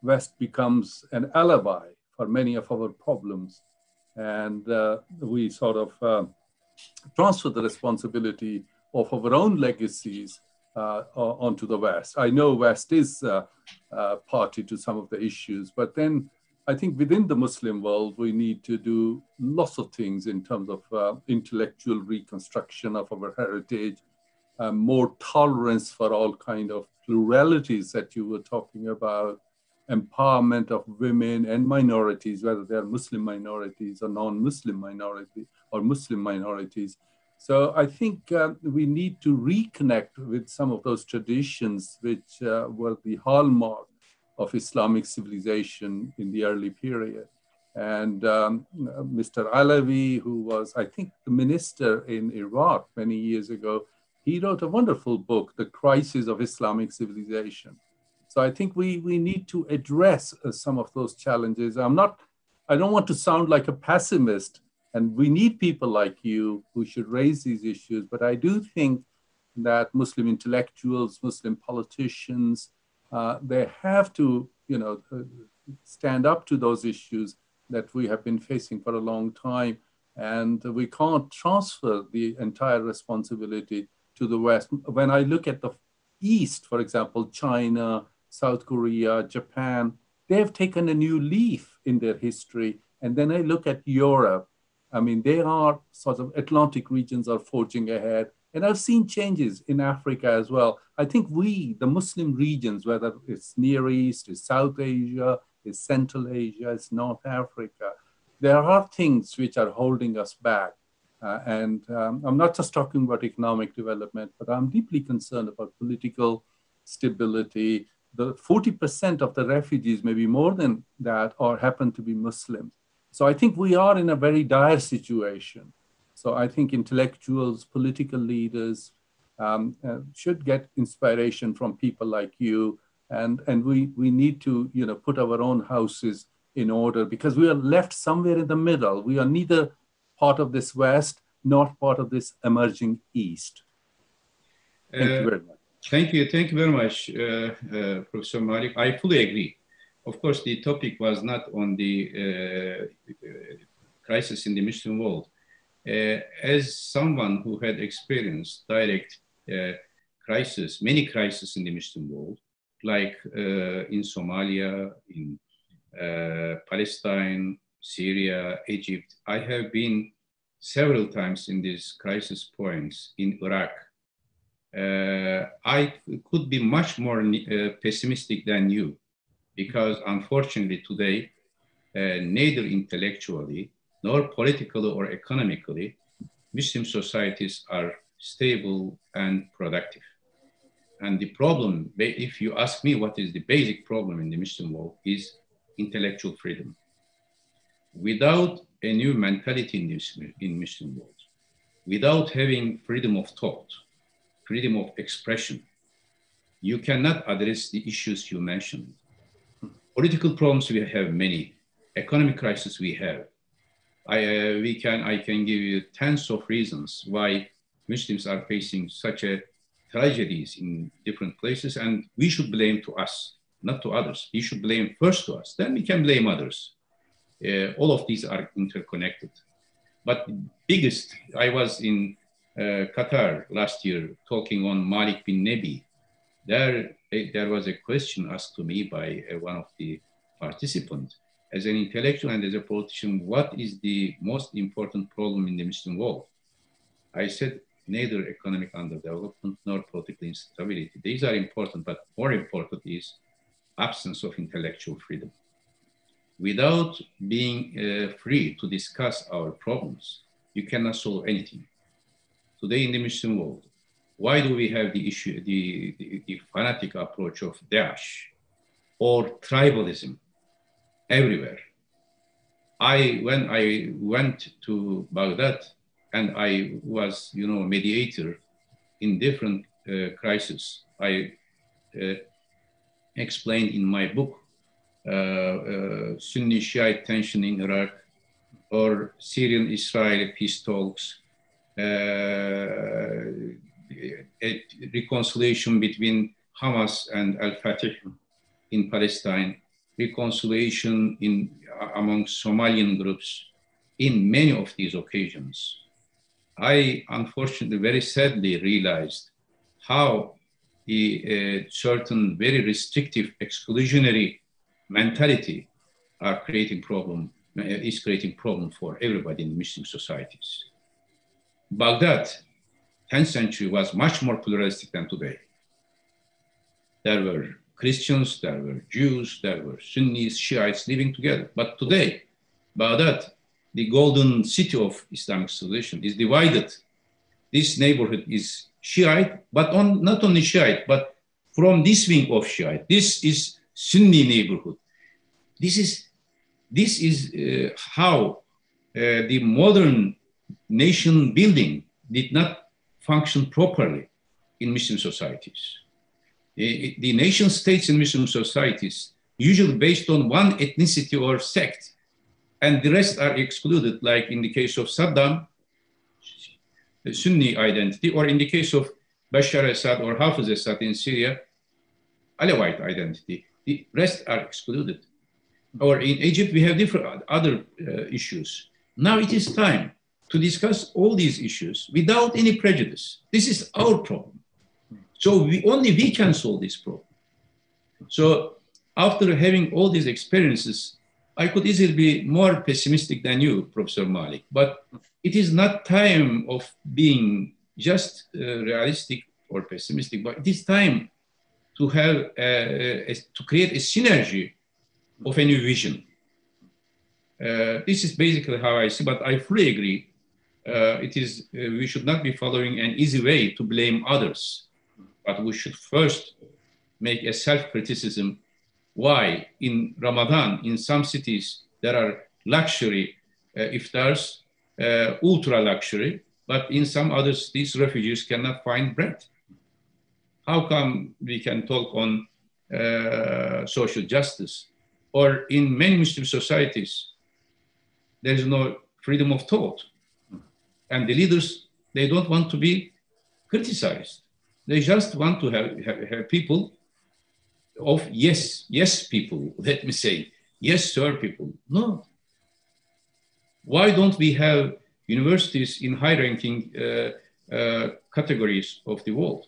West becomes an alibi for many of our problems. And we sort of transfer the responsibility of our own legacies onto the West. I know West is party to some of the issues, but then I think within the Muslim world, we need to do lots of things in terms of intellectual reconstruction of our heritage, more tolerance for all kind of pluralities that you were talking about, empowerment of women and minorities, whether they're Muslim minorities or non-Muslim minority or Muslim minorities. So I think we need to reconnect with some of those traditions which were the hallmark of Islamic civilization in the early period. And Mr. Alawi, who was, I think, the minister in Iraq many years ago, he wrote a wonderful book, The Crisis of Islamic Civilization. So I think we need to address some of those challenges. I don't want to sound like a pessimist, and we need people like you who should raise these issues, but I do think that Muslim intellectuals, Muslim politicians, they have to, stand up to those issues that we have been facing for a long time. And we can't transfer the entire responsibility to the West. When I look at the East, for example, China, South Korea, Japan, they have taken a new leaf in their history. And then I look at Europe. I mean, they are sort of Atlantic regions are forging ahead. And I've seen changes in Africa as well. I think we, the Muslim regions, whether it's Near East, it's South Asia, it's Central Asia, it's North Africa, there are things which are holding us back. And I'm not just talking about economic development, but I'm deeply concerned about political stability. The 40% of the refugees, maybe more than that, happen to be Muslims. So I think we are in a very dire situation. So I think intellectuals, political leaders should get inspiration from people like you. And we need to, put our own houses in order, because we are left somewhere in the middle. We are neither part of this West, nor part of this emerging East. Thank you very much. Thank you very much, Professor Malik. I fully agree. Of course, the topic was not on the crisis in the Muslim world. As someone who had experienced direct crisis, many crises in the Muslim world, like in Somalia, in Palestine, Syria, Egypt, I have been several times in these crisis points in Iraq. I could be much more pessimistic than you, because unfortunately today, neither intellectually nor politically or economically, Muslim societies are stable and productive. And the problem, if you ask me what is the basic problem in the Muslim world, is intellectual freedom. Without a new mentality in Muslim world, without having freedom of thought, freedom of expression, you cannot address the issues you mentioned. Political problems, we have many. Economic crisis, we have. I can give you tens of reasons why Muslims are facing such a tragedies in different places, and we should blame to us, not to others. We should blame first to us, then we can blame others. All of these are interconnected. But the biggest, I was in Qatar last year talking on Malik bin Nabi. There was a question asked to me by one of the participants. As an intellectual and as a politician, what is the most important problem in the Muslim world? I said, neither economic underdevelopment nor political instability. These are important, but more important is absence of intellectual freedom. Without being free to discuss our problems, you cannot solve anything. Today in the Muslim world, why do we have the issue, the fanatic approach of Daesh or tribalism everywhere? When I went to Baghdad and I was, mediator in different crises, I explained in my book Sunni Shiite tension in Iraq or Syrian-Israeli peace talks, a reconciliation between Hamas and Al-Fatih in Palestine, reconciliation among Somalian groups. In many of these occasions, I unfortunately very sadly realized how the certain very restrictive exclusionary mentality is creating problem for everybody in Muslim societies. Baghdad, 10th century, was much more pluralistic than today. There were Christians, there were Jews, there were Sunnis, Shiites living together. But today, Baghdad, the golden city of Islamic civilization, is divided. This neighborhood is Shiite, but not only Shiite, but from this wing of Shiite. This is Sunni neighborhood. This is how the modern nation building did not function properly in Muslim societies. The nation states in Muslim societies usually based on one ethnicity or sect, and the rest are excluded, like in the case of Saddam, the Sunni identity, or in the case of Bashar Assad or Hafez Assad in Syria, Alawite identity. The rest are excluded. Or in Egypt, we have different other issues. Now it is time to discuss all these issues without any prejudice. This is our problem. So only we can solve this problem. So after having all these experiences, I could easily be more pessimistic than you, Professor Malik, but it is not time of being just realistic or pessimistic, but it is time to have to create a synergy of a new vision. This is basically how I see, but I fully agree. We should not be following an easy way to blame others, but we should first make a self-criticism. Why in Ramadan, in some cities, there are luxury iftars, ultra luxury, but in some other cities, refugees cannot find bread. How come we can talk on social justice? Or in many Muslim societies, there is no freedom of thought. And the leaders, they don't want to be criticized. They just want to have people of yes people, let me say, yes sir people. No. Why don't we have universities in high-ranking categories of the world?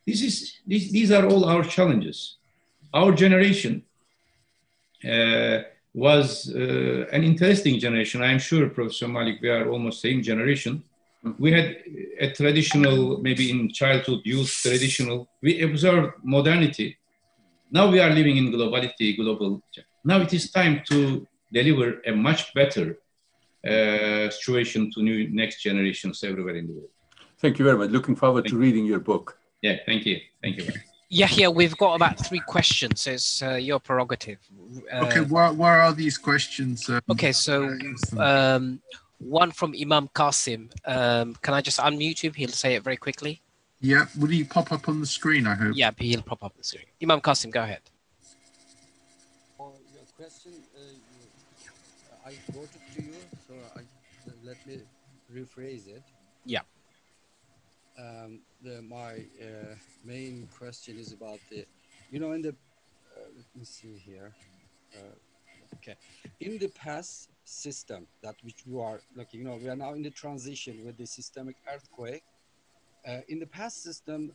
These are all our challenges. Our generation was an interesting generation. I'm sure, Professor Malik, we are almost same generation. We had a traditional, maybe in childhood, youth, traditional. We observed modernity. Now we are living in globality, global. Now it is time to deliver a much better situation to next generations everywhere in the world. Thank you very much. Looking forward to reading your book. Yeah, thank you. Thank you. Yeah, we've got about 3 questions. So it's your prerogative. Okay, where are these questions? Okay, so one from Imam Qasim. Can I just unmute him? He'll say it very quickly. Yeah, will he pop up on the screen, I hope? Yeah, he'll pop up on the screen. Imam Qasim, go ahead. Your question, I wrote it to you, so let me rephrase it. Yeah. My main question is about the, in the, let me see here. Okay, in the past system that which we are looking, we are now in the transition with the systemic earthquake. In the past system,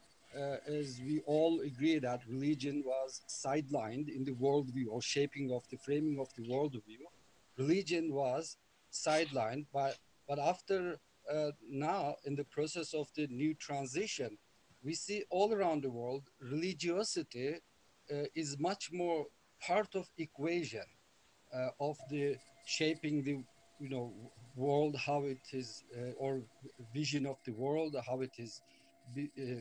as we all agree that religion was sidelined in the worldview or shaping of the framing of the worldview, religion was sidelined, but after now in the process of the new transition, we see all around the world, religiosity is much more part of equation of the shaping the world, how it is, or vision of the world, how it is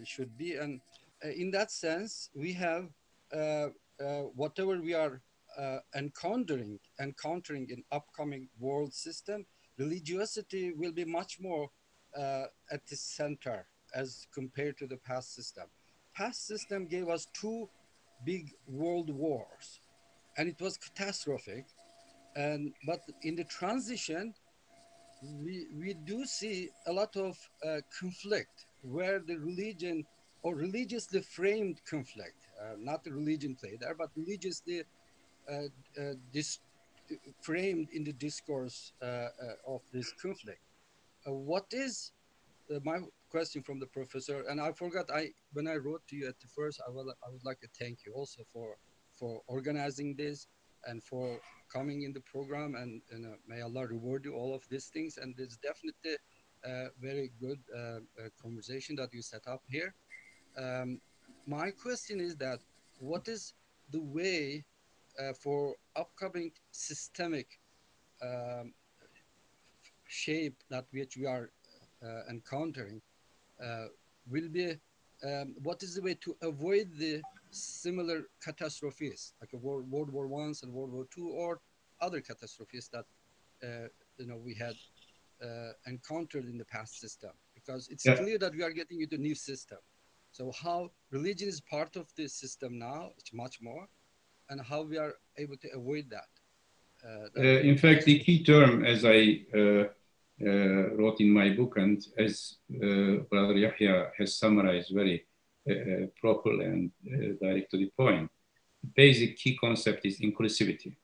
should be. And in that sense, we have whatever we are encountering in upcoming world system, religiosity will be much more at the center as compared to the past system. Past system gave us 2 big world wars, and it was catastrophic. But in the transition, we do see a lot of conflict where the religion or religiously framed conflict, not the religion play there, but religiously framed in the discourse of this conflict. What is my question from the professor? And I forgot, when I wrote to you at the first, I would like to thank you also for organizing this and for coming in the program, and may Allah reward you all of these things. And it's definitely a very good conversation that you set up here. My question is that what is the way for upcoming systemic shape that which we are encountering will be, what is the way to avoid the similar catastrophes like World War I and World War II or other catastrophes that we had encountered in the past system? Because it's clear that we are getting into a new system. So how religion is part of this system now, it's much more, and how we are able to avoid that. In fact, the key term, as I wrote in my book, and as Brother Yahya has summarized very properly and direct to the point, the basic key concept is inclusivity.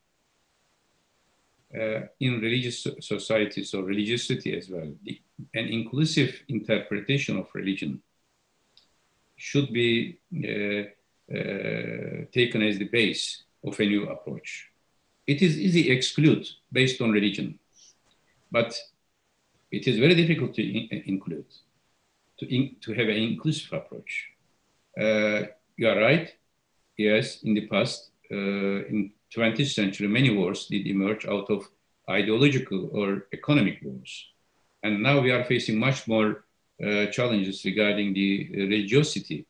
In religious societies or religiosity as well, an inclusive interpretation of religion should be taken as the base of a new approach. It is easy to exclude based on religion, but it is very difficult to include, to have an inclusive approach. You are right. Yes, in the past, in 20th century, many wars did emerge out of ideological or economic wars. And now we are facing much more challenges regarding the religiosity.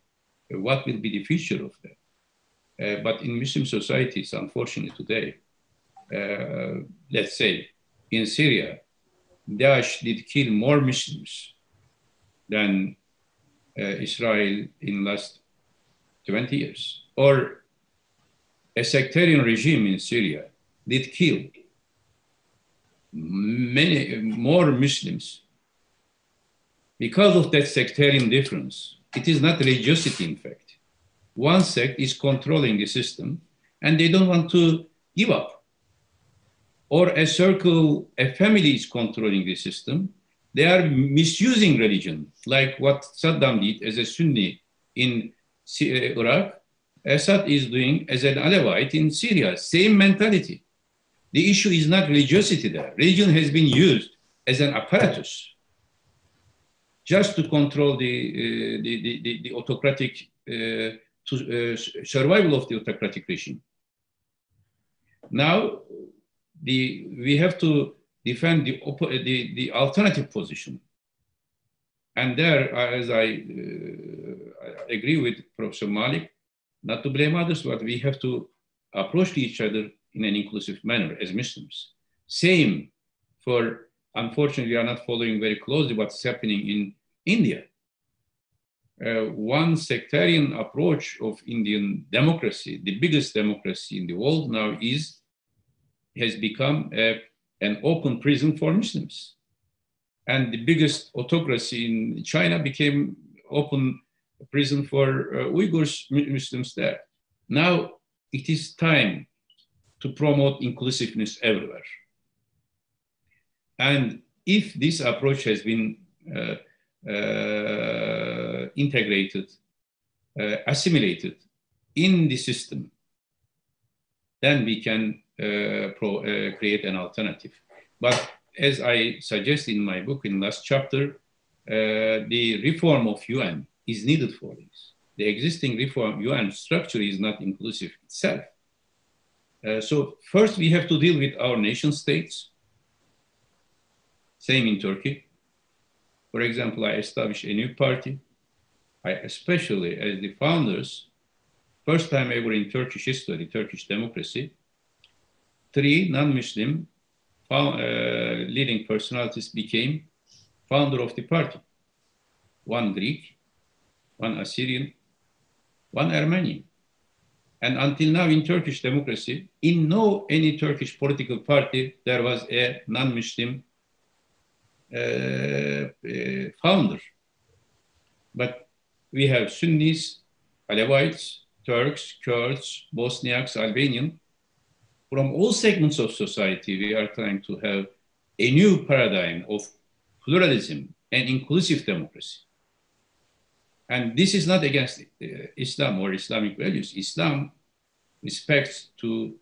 What will be the future of that? But in Muslim societies, unfortunately today, let's say in Syria, Daesh did kill more Muslims than Israel in last 20 years. Or a sectarian regime in Syria did kill many more Muslims because of that sectarian difference. It is not religiosity, in fact. One sect is controlling the system, and they don't want to give up. Or a circle, a family is controlling the system. They are misusing religion, like what Saddam did as a Sunni in Iraq. Assad is doing as an Alawite in Syria. Same mentality. The issue is not religiosity there. Religion has been used as an apparatus just to control the autocratic, survival of the autocratic regime. Now, we have to defend the alternative position. And there, as I agree with Professor Malik, not to blame others, but we have to approach each other in an inclusive manner as Muslims. Same for, unfortunately, we are not following very closely what's happening in India. One sectarian approach of Indian democracy, the biggest democracy in the world now, has become an open prison for Muslims. And the biggest autocracy in China became open prison for Uyghurs, Muslims there. Now it is time to promote inclusiveness everywhere. And if this approach has been integrated, assimilated in the system, then we can create an alternative. But as I suggest in my book, in last chapter, the reform of UN is needed for this. The existing reform UN structure is not inclusive itself. So first we have to deal with our nation states. Same in Turkey. For example, I established a new party. I especially, as the founders, first time ever in Turkish history, Turkish democracy, 3 non-Muslim leading personalities became founder of the party. 1 Greek, 1 Assyrian, 1 Armenian. And until now in Turkish democracy, in any Turkish political party, there was a non-Muslim founder. But we have Sunnis, Alevites, Turks, Kurds, Bosniaks, Albanian. From all segments of society, we are trying to have a new paradigm of pluralism and inclusive democracy. And this is not against Islam or Islamic values. Islam respects to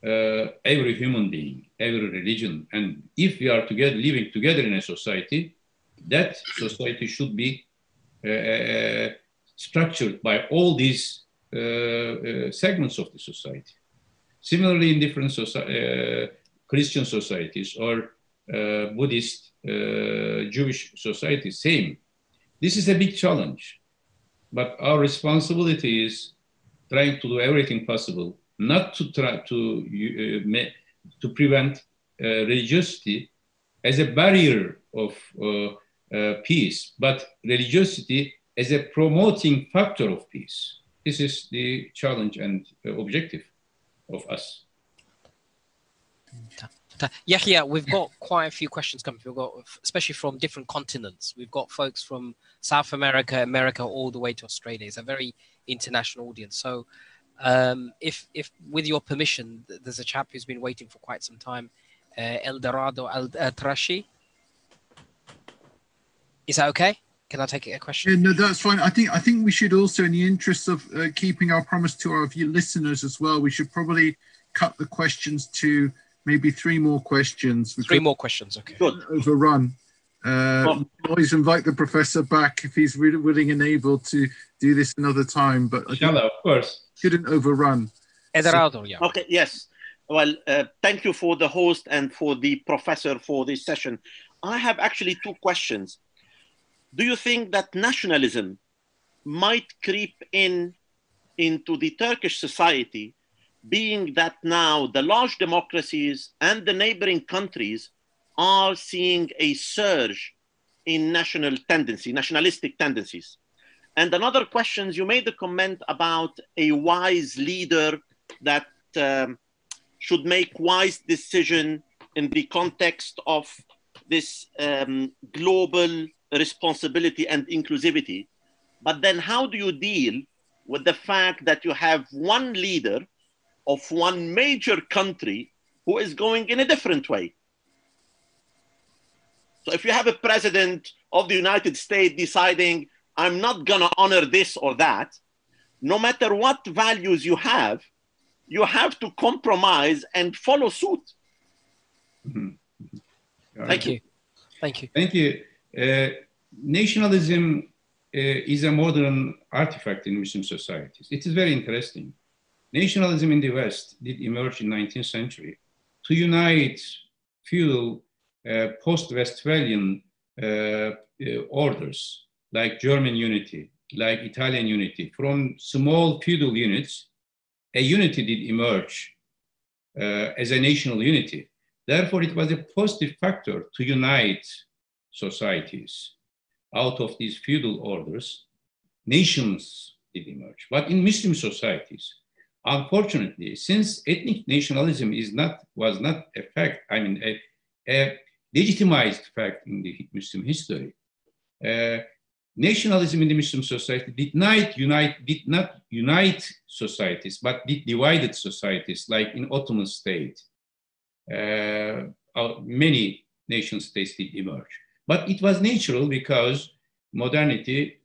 every human being, every religion. And if we are together, living together in a society, that society should be structured by all these segments of the society. Similarly, in different Christian societies or Buddhist, Jewish societies, same. This is a big challenge, but our responsibility is trying to do everything possible not to try to prevent religiosity as a barrier of peace, but religiosity as a promoting factor of peace. This is the challenge and objective of us. Yahya, we've got quite a few questions coming. We've got, especially from different continents. We've got folks from South America, all the way to Australia. It's a very international audience. So, if with your permission, there's a chap who's been waiting for quite some time, El Dorado Al-Trashi. Is that okay? Can I take a question? Yeah, no, that's fine. I think we should also, in the interest of keeping our promise to our listeners as well, we should probably cut the questions to maybe 3 more questions. 3 more questions, okay. Good. Overrun. Always invite the professor back if he's really willing and able to do this another time. But Inshallah, of course. Shouldn't overrun. Eduardo, yeah. Okay, yes. Well, thank you for the host and for the professor for this session. I have actually 2 questions. Do you think that nationalism might creep into the Turkish society, being that now the large democracies and the neighboring countries are seeing a surge in nationalistic tendencies? And another question, you made a comment about a wise leader that should make wise decision in the context of this global responsibility and inclusivity. But then how do you deal with the fact that you have one leader of one major country who is going in a different way? So if you have a president of the United States deciding, I'm not going to honor this or that, no matter what values you have to compromise and follow suit. Mm-hmm. Thank you. Thank you. Thank you. Nationalism is a modern artifact in Muslim societies. It is very interesting. Nationalism in the West did emerge in the 19th century to unite feudal post-Westphalian orders like German unity, like Italian unity. From small feudal units, a unity did emerge as a national unity. Therefore, it was a positive factor to unite societies. Out of these feudal orders, nations did emerge. But in Muslim societies, unfortunately, since ethnic nationalism was not a fact, I mean, a legitimized fact in the Muslim history, nationalism in the Muslim society did not unite societies, but did divided societies, like in Ottoman state. Many nation states did emerge. But it was natural because modernity,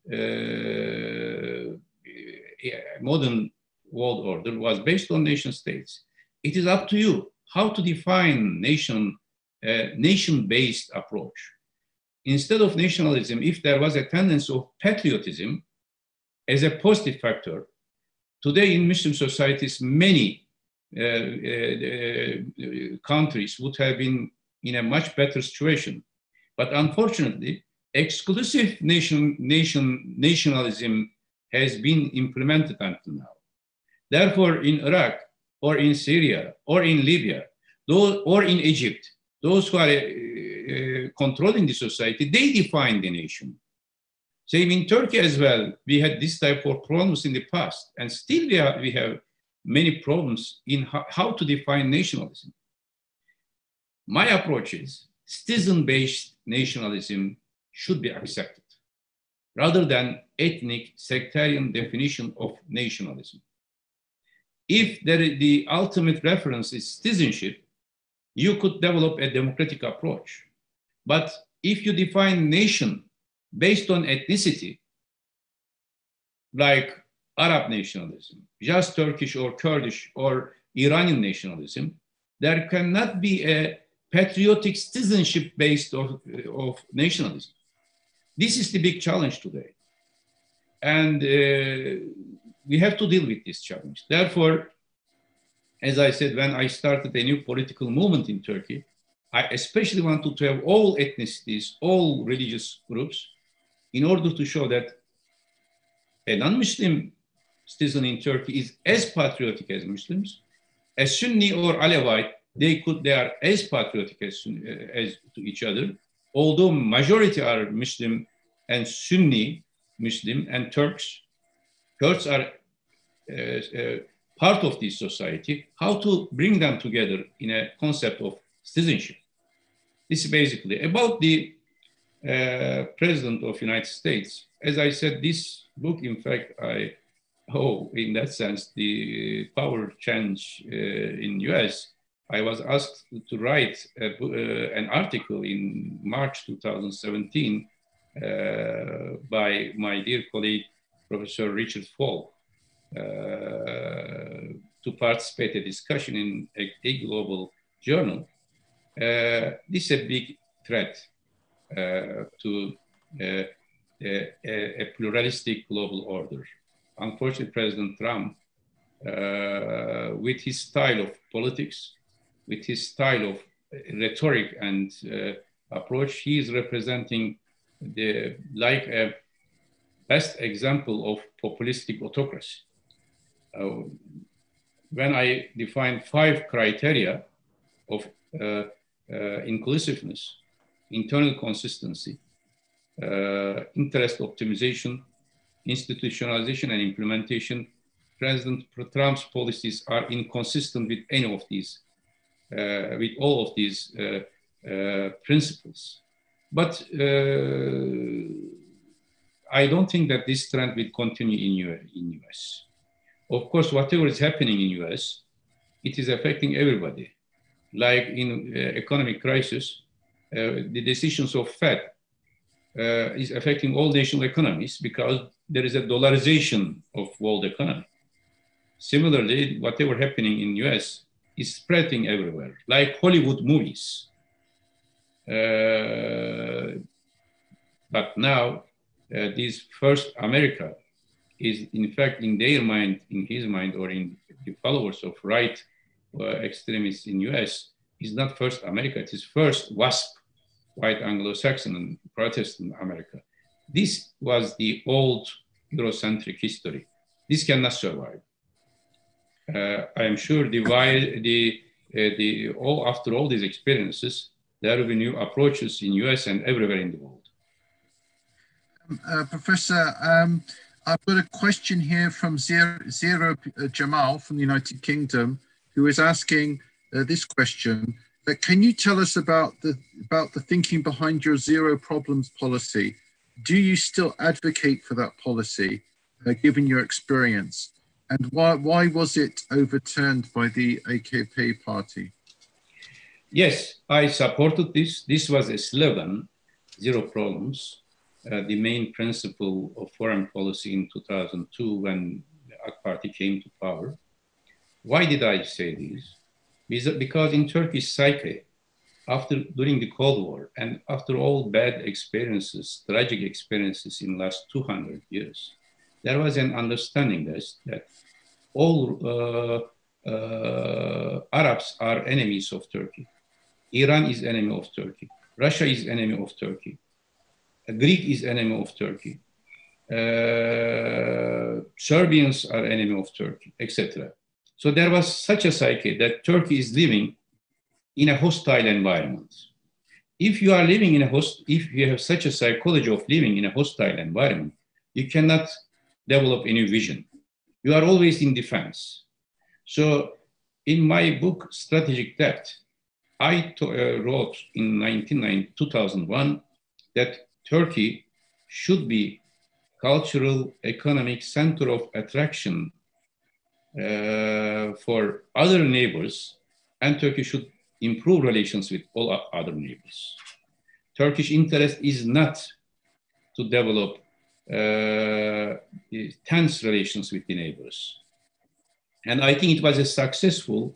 modern world order was based on nation states. It is up to you how to define nation-based approach. Instead of nationalism, if there was a tendency of patriotism as a positive factor, today in Muslim societies, many countries would have been in a much better situation. But unfortunately, exclusive nationalism has been implemented until now. Therefore, in Iraq, or in Syria, or in Libya, or in Egypt, those who are controlling the society, they define the nation. Same in Turkey as well. We had this type of problems in the past, and still we have many problems in how to define nationalism. My approach is citizen-based nationalism should be accepted, rather than ethnic sectarian definition of nationalism. If the ultimate reference is citizenship, you could develop a democratic approach. But if you define nation based on ethnicity, like Arab nationalism, just Turkish or Kurdish or Iranian nationalism, there cannot be a patriotic citizenship based of nationalism. This is the big challenge today. And we have to deal with this challenge. Therefore, as I said, when I started a new political movement in Turkey, I especially wanted to have all ethnicities, all religious groups, in order to show that a non-Muslim citizen in Turkey is as patriotic as Muslims. A Sunni or Alawite, they are as patriotic as to each other, although majority are Muslim and Sunni Muslim and Turks. Kurds are part of this society. How to bring them together in a concept of citizenship. This is basically about the President of the United States. As I said, this book, in fact, in that sense, the power change in US, I was asked to write an article in March 2017 by my dear colleague, Professor Richard Falk, to participate in a discussion in a global journal. This is a big threat to a pluralistic global order. Unfortunately, President Trump, with his style of politics, with his style of rhetoric and approach, he is representing like a best example of populistic autocracy. When I define 5 criteria of inclusiveness, internal consistency, interest optimization, institutionalization and implementation, President Trump's policies are inconsistent with any of these, with all of these principles. But I don't think that this trend will continue in US. Of course, whatever is happening in US, it is affecting everybody. Like in economic crisis, the decisions of Fed is affecting all national economies because there is a dollarization of world economy. Similarly, whatever happening in US is spreading everywhere, like Hollywood movies. But now, this first America is in fact in their mind, in his mind, or in the followers of right extremists in US, is not first America, it is first WASP, white Anglo-Saxon and Protestant America. This was the old Eurocentric history. This cannot survive. I am sure after all these experiences, there will be new approaches in US and everywhere in the world. Professor, I've got a question here from Zero Jamal from the United Kingdom, who is asking this question. Can you tell us about the thinking behind your zero problems policy? Do you still advocate for that policy, given your experience? And why was it overturned by the AKP party? Yes, I supported this. This was a slogan, zero problems, the main principle of foreign policy in 2002 when the AK party came to power. Why did I say this? Because in Turkish psyche, during the Cold War and after all bad experiences, tragic experiences in the last 200 years, there was an understanding that all Arabs are enemies of Turkey. Iran is enemy of Turkey. Russia is enemy of Turkey. Greek is enemy of Turkey. Serbians are enemy of Turkey, etc. So there was such a psyche that Turkey is living in a hostile environment. If you are living if you have such a psychology of living in a hostile environment, you cannot develop any vision. You are always in defense. So in my book, Strategic Depth, I wrote in 2001 that Turkey should be cultural, economic center of attraction for other neighbors, and Turkey should improve relations with all other neighbors. Turkish interest is not to develop tense relations with the neighbors. And I think it was a successful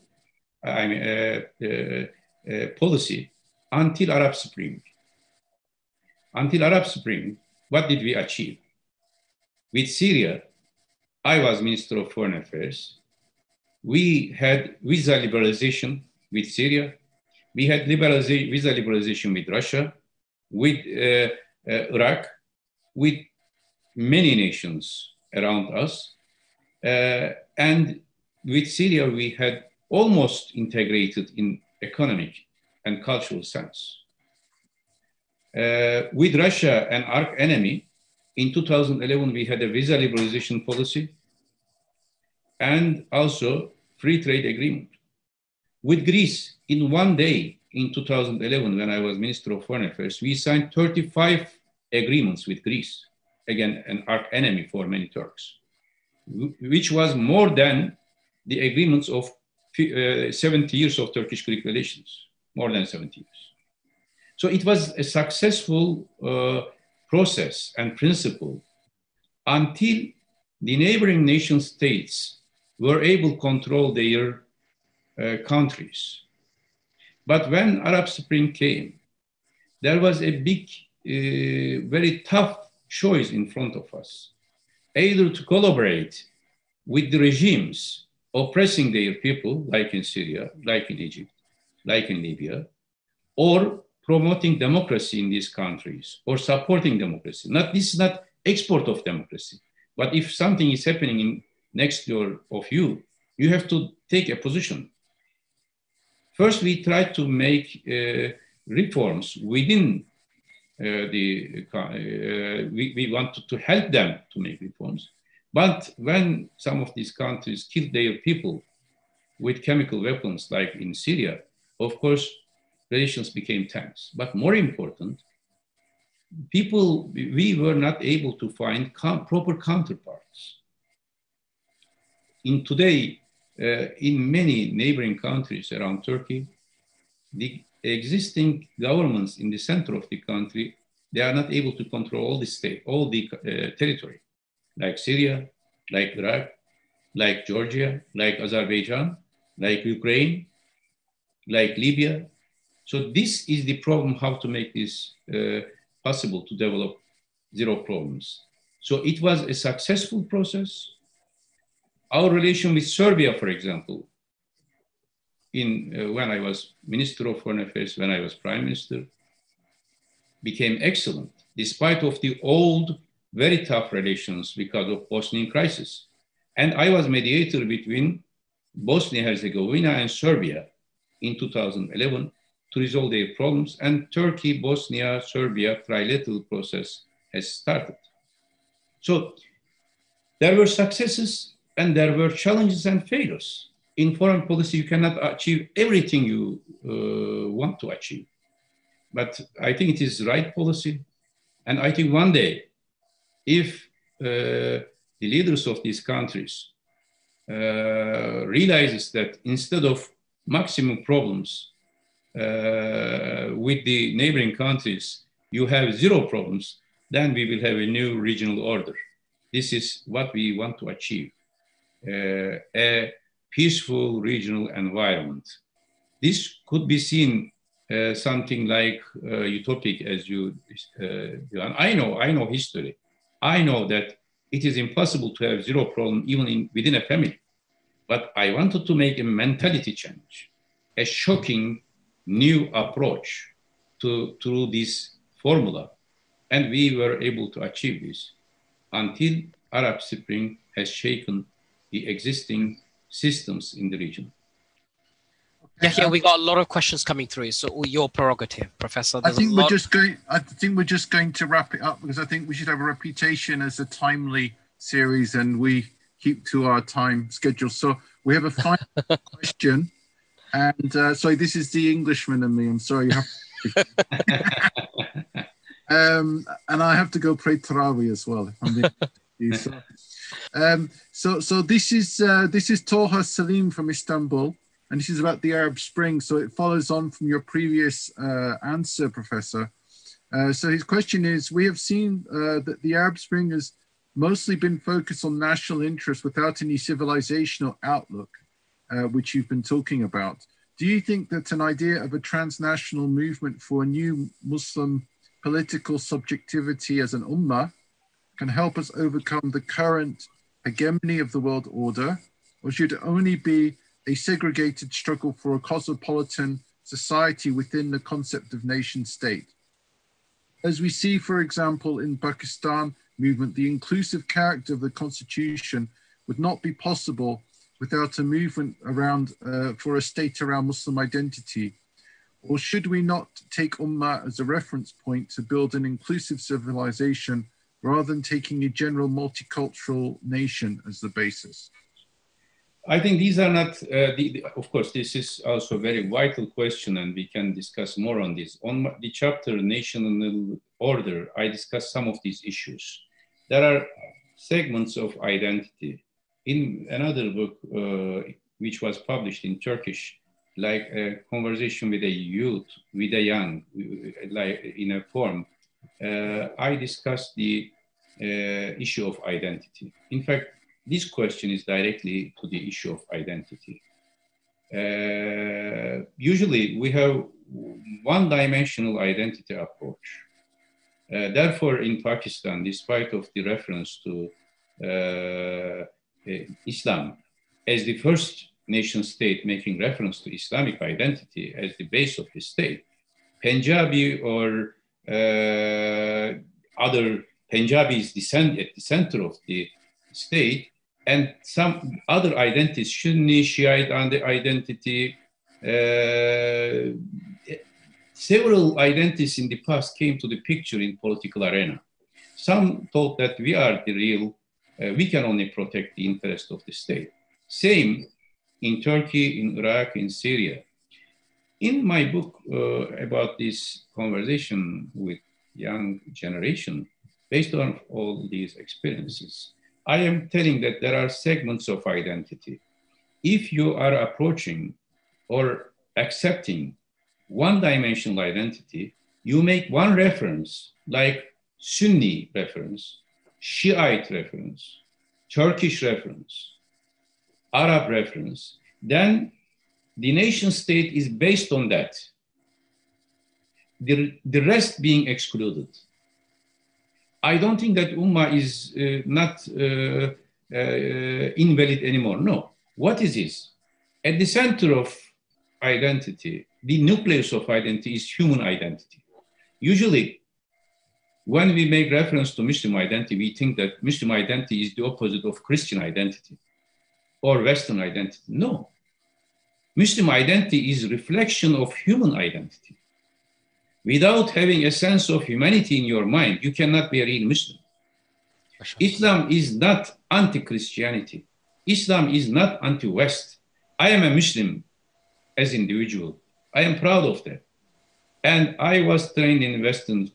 policy until Arab Spring. Until Arab Spring, what did we achieve? With Syria, I was Minister of Foreign Affairs. We had visa liberalization with Syria. We had visa liberalization with Russia, with Iraq, with many nations around us. And with Syria, we had almost integrated in economic and cultural sense. With Russia, an arch enemy, in 2011, we had a visa liberalization policy and also free trade agreement. With Greece, in one day in 2011, when I was Minister of Foreign Affairs, we signed 35 agreements with Greece, again, an arch enemy for many Turks, which was more than the agreements of 70 years of Turkish-Greek relations, more than 70 years. So it was a successful process and principle until the neighboring nation states were able to control their countries. But when Arab Spring came, there was a big, very tough choice in front of us, either to collaborate with the regimes oppressing their people, like in Syria, like in Egypt, like in Libya, or promoting democracy in these countries, or supporting democracy. This is not export of democracy, but if something is happening next door of you, you have to take a position. First, we tried to make reforms within we wanted to help them to make reforms. But when some of these countries killed their people with chemical weapons, like in Syria, of course, relations became tense. But more important, we were not able to find proper counterparts. In many neighboring countries around Turkey, the existing governments in the center of the country, they are not able to control all the territory, like Syria, like Iraq, like Georgia, like Azerbaijan, like Ukraine, like Libya. So this is the problem, how to make this possible to develop zero problems. So it was a successful process. Our relation with Serbia, for example, when I was Minister of Foreign Affairs, when I was Prime Minister, became excellent, despite of the old, very tough relations because of Bosnian crisis. And I was mediator between Bosnia-Herzegovina and Serbia in 2011 to resolve their problems, and Turkey, Bosnia, Serbia trilateral process has started. So there were successes and there were challenges and failures. In foreign policy, you cannot achieve everything you want to achieve. But I think it is the right policy. And I think one day, if the leaders of these countries realizes that instead of maximum problems with the neighboring countries, you have zero problems, then we will have a new regional order. This is what we want to achieve, a peaceful regional environment. This could be seen something like utopic, as you, I know history. I know that it is impossible to have zero problem even within a family. But I wanted to make a mentality change, a shocking new approach to this formula. And we were able to achieve this until Arab Spring has shaken the existing systems in the region. Yeah, we got a lot of questions coming through. So your prerogative, Professor. I think we're just going to wrap it up because I think we should have a reputation as a timely series, and we keep to our time schedule. So we have a final question, and sorry, this is the Englishman and me. I'm sorry. And I have to go pray Tarawih as well. So this is Toha Salim from Istanbul. And this is about the Arab Spring. So it follows on from your previous answer, Professor. So his question is, we have seen that the Arab Spring has mostly been focused on national interest without any civilizational outlook, which you've been talking about. Do you think that an idea of a transnational movement for a new Muslim political subjectivity as an ummah can help us overcome the current hegemony of the world order, or should it only be a segregated struggle for a cosmopolitan society within the concept of nation state? As we see, for example, in Pakistan movement, the inclusive character of the constitution would not be possible without a movement around for a state around Muslim identity. Or should we not take Ummah as a reference point to build an inclusive civilization rather than taking a general multicultural nation as the basis? I think these are not, of course, this is also a very vital question, and we can discuss more on this. On the chapter National Order, I discussed some of these issues. There are segments of identity. In another book, which was published in Turkish, like a conversation with a youth, with a young, like in a form, I discussed the issue of identity. In fact, this question is directly to the issue of identity. Usually we have one-dimensional identity approach. Therefore, in Pakistan, despite of the reference to Islam as the first nation state making reference to Islamic identity as the base of the state, Punjabi or other Punjabis descend at the center of the state, and some other identities, Sunni, Shiite identity, several identities in the past came to the picture in political arena. Some thought that we are the real, we can only protect the interest of the state. Same in Turkey, in Iraq, in Syria. In my book about this conversation with young generation based on all these experiences. I am telling that there are segments of identity. If you are approaching or accepting one-dimensional identity, you make one reference, like Sunni reference, Shiite reference, Turkish reference, Arab reference, then the nation state is based on that. The rest being excluded. I don't think that Ummah is not invalid anymore. No. What is this? At the center of identity, the nucleus of identity is human identity. Usually, when we make reference to Muslim identity, we think that Muslim identity is the opposite of Christian identity or Western identity. No. Muslim identity is a reflection of human identity. Without having a sense of humanity in your mind, you cannot be a real Muslim. Islam is not anti-Christianity. Islam is not anti-West. I am a Muslim as an individual. I am proud of that. And I was trained in Western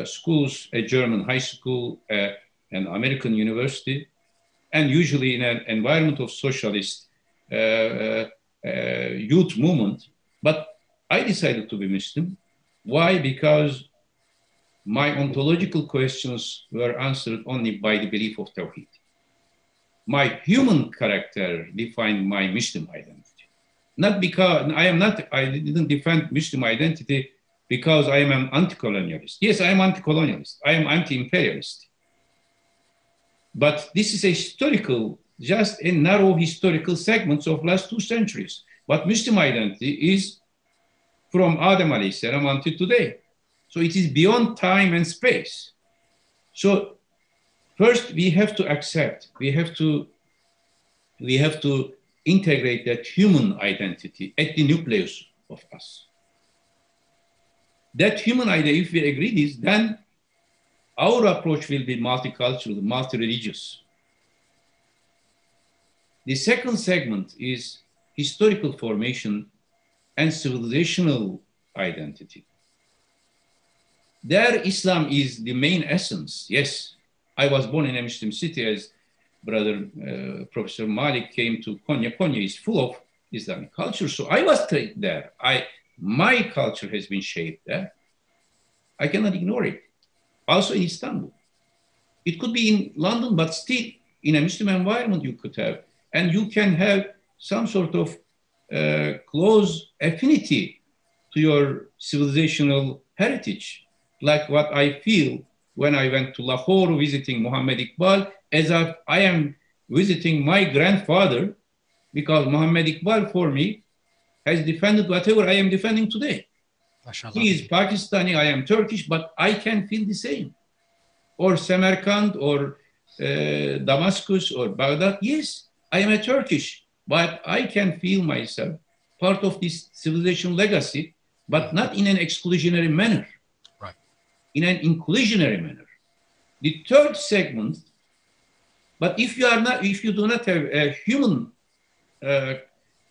schools, a German high school, an American university, and usually in an environment of socialist youth movement. But I decided to be Muslim. Why? Because my ontological questions were answered only by the belief of Tawheed. My human character defined my Muslim identity. Not because I didn't defend Muslim identity because I am an anti-colonialist. Yes, I am anti-colonialist. I am anti-imperialist. But this is a historical, just a narrow historical segments of last 2 centuries. But Muslim identity is from Adam alayhi salam until today. So it is beyond time and space. So first we have to accept, we have to integrate that human identity at the nucleus of us. That human identity, if we agree this, then our approach will be multicultural, multi-religious. The second segment is historical formation and civilizational identity. There, Islam is the main essence. Yes, I was born in a Muslim city, as brother Professor Malik came to Konya. Konya is full of Islamic culture, so I was trained there. My culture has been shaped there. I cannot ignore it. Also in Istanbul. It could be in London, but still in a Muslim environment you could have. And you can have some sort of close affinity to your civilizational heritage, like what I feel when I went to Lahore visiting Muhammad Iqbal, as if I am visiting my grandfather, because Muhammad Iqbal for me has defended whatever I am defending today. He is Pakistani, I am Turkish, but I can feel the same. Or Samarkand, or Damascus, or Baghdad. Yes, I am a Turkish, but I can feel myself part of this civilization legacy, but not in an exclusionary manner, right? In an inclusionary manner. The third segment, but if you do not have a human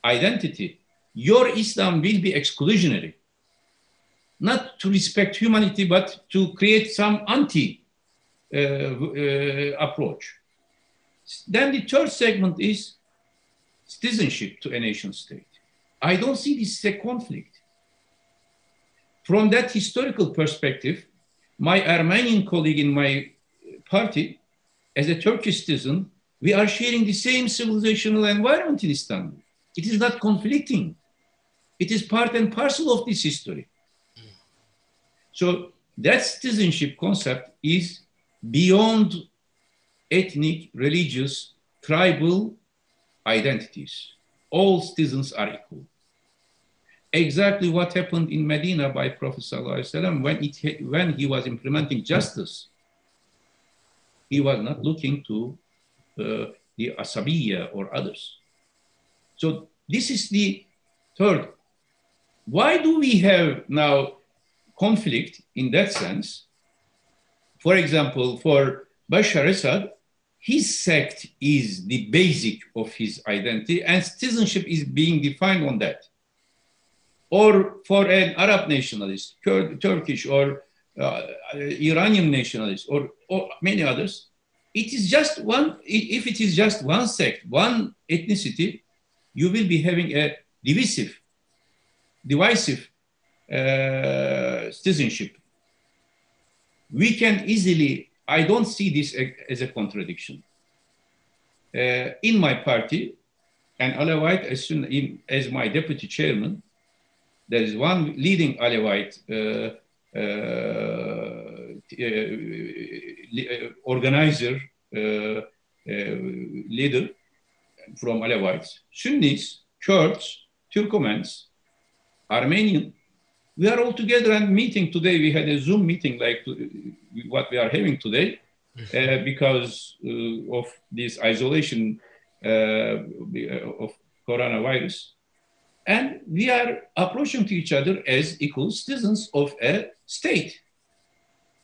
identity, your Islam will be exclusionary. Not to respect humanity, but to create some approach. Then the third segment is citizenship to a nation state. I don't see this as a conflict. From that historical perspective, my Armenian colleague in my party, as a Turkish citizen, we are sharing the same civilizational environment in Istanbul. It is not conflicting. It is part and parcel of this history. So that citizenship concept is beyond ethnic, religious, tribal identities. All citizens are equal. Exactly what happened in Medina by Prophet ﷺ when he was implementing justice. He was not looking to the Asabiyya or others. So this is the third. Why do we have now conflict in that sense? For example, for Bashar Assad, his sect is the basic of his identity and citizenship is being defined on that. Or for an Arab nationalist, Turkish or Iranian nationalists, or many others, it is just one, if it is just one sect, one ethnicity, you will be having a divisive citizenship. We can easily, I don't see this as a contradiction. In my party, and Alawite, as my deputy chairman, there is one leading Alawite organizer, leader from Alawites, Sunnis, Kurds, Turkomans, Armenian. We are all together and meeting today. We had a Zoom meeting like what we are having today because of this isolation of coronavirus. And we are approaching to each other as equal citizens of a state.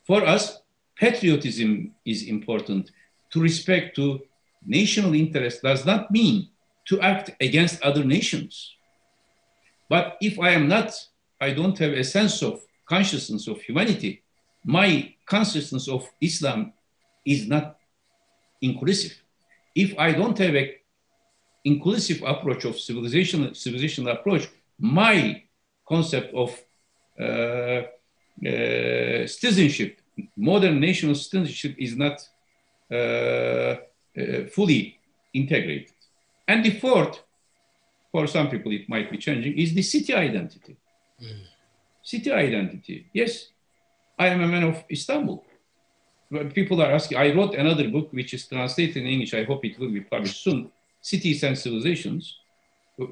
For us, patriotism is important. To respect to national interest does not mean to act against other nations. But if I don't have a sense of consciousness of humanity, my consciousness of Islam is not inclusive. If I don't have an inclusive approach of civilizational approach, my concept of citizenship, modern national citizenship, is not fully integrated. And the fourth, for some people it might be changing, is the city identity. City identity. Yes, I am a man of Istanbul. People are asking, I wrote another book which is translated in English, I hope it will be published soon, Cities and Civilizations.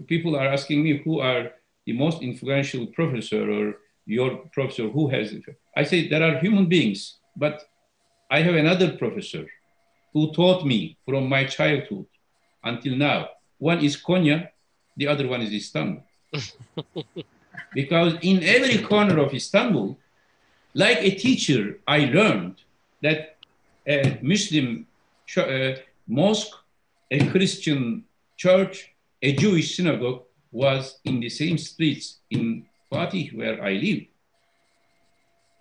People are asking me who are the most influential professor or your professor who has it. I say there are human beings, but I have another professor who taught me from my childhood until now. One is Konya, the other one is Istanbul. Because in every corner of Istanbul, like a teacher, I learned that a Muslim mosque, a Christian church, a Jewish synagogue was in the same streets in Fatih where I live.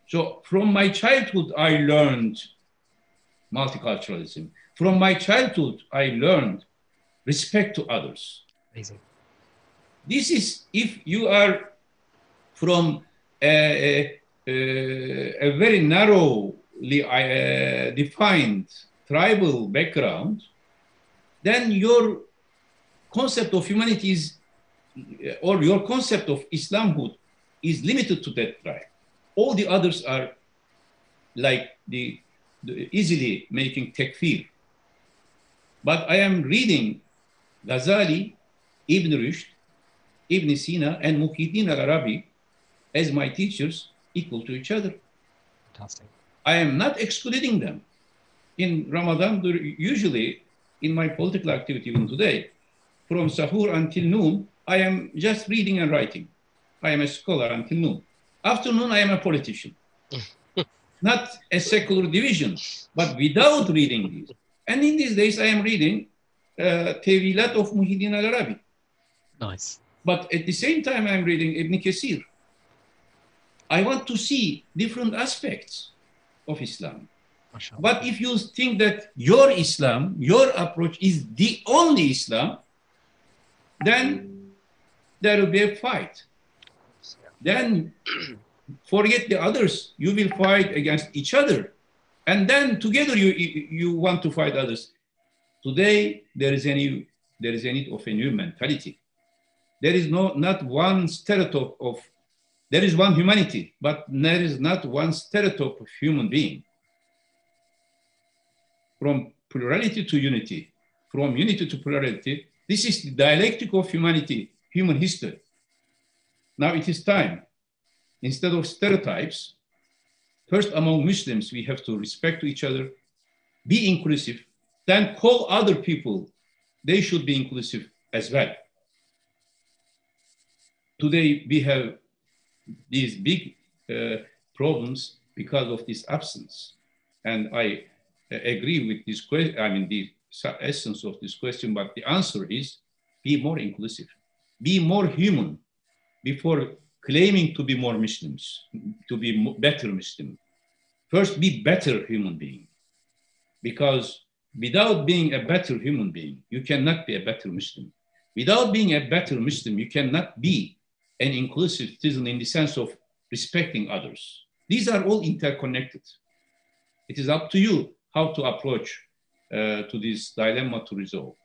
So from my childhood, I learned multiculturalism. From my childhood, I learned respect to others. Amazing. This is if you are from a very narrowly defined tribal background, then your concept of humanity is, or your concept of Islamhood is limited to that tribe. All the others are like the easily making takfir. But I am reading Ghazali, Ibn Rushd, Ibn Sina, and Muhyiddin al-Arabi as my teachers equal to each other. Fantastic. I am not excluding them. In Ramadan, usually in my political activity even today, from sahur until noon, I am just reading and writing. I am a scholar until noon. Afternoon, I am a politician. Not a secular division, but without reading these. And in these days, I am reading Tevilat of Muhyiddin al-Arabi. Nice. But at the same time, I'm reading Ibn Kathir. I want to see different aspects of Islam. But if you think that your Islam, your approach is the only Islam, then there will be a fight. Then forget the others. You will fight against each other. And then together you want to fight others. Today, there is a need of a new mentality. There is not one stereotype of, there is one humanity, but there is not one stereotype of human being. From plurality to unity, from unity to plurality, this is the dialectic of humanity, human history. Now it is time, instead of stereotypes, first among Muslims, we have to respect each other, be inclusive, then call other people, they should be inclusive as well. Today, we have these big problems because of this absence. And I agree with this question, I mean, the essence of this question, but the answer is be more inclusive, be more human before claiming to be more Muslims, to be better Muslim. first be better human being. Because without being a better human being, you cannot be a better Muslim. Without being a better Muslim, you cannot be an inclusive citizen in the sense of respecting others. These are all interconnected. It is up to you how to approach to this dilemma to resolve.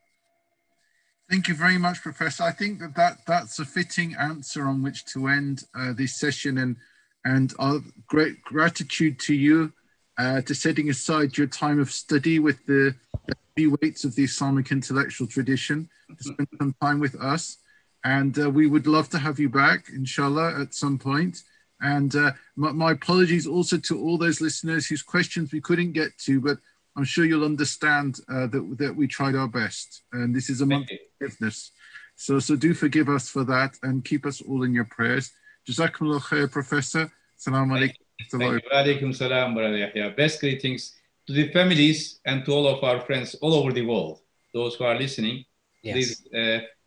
Thank you very much, Professor. I think that's a fitting answer on which to end this session, and our great gratitude to you to setting aside your time of study with the heavy weights of the Islamic intellectual tradition to spend some time with us. And we would love to have you back, inshallah, at some point. And my apologies also to all those listeners whose questions we couldn't get to, but I'm sure you'll understand that we tried our best. And this is a month of forgiveness. So do forgive us for that and keep us all in your prayers. Jazakumullah khair, Professor. Assalamu alaikum. Thank you. Alaikum salam, Brother Yahya. Best greetings to the families and to all of our friends all over the world. Those who are listening, please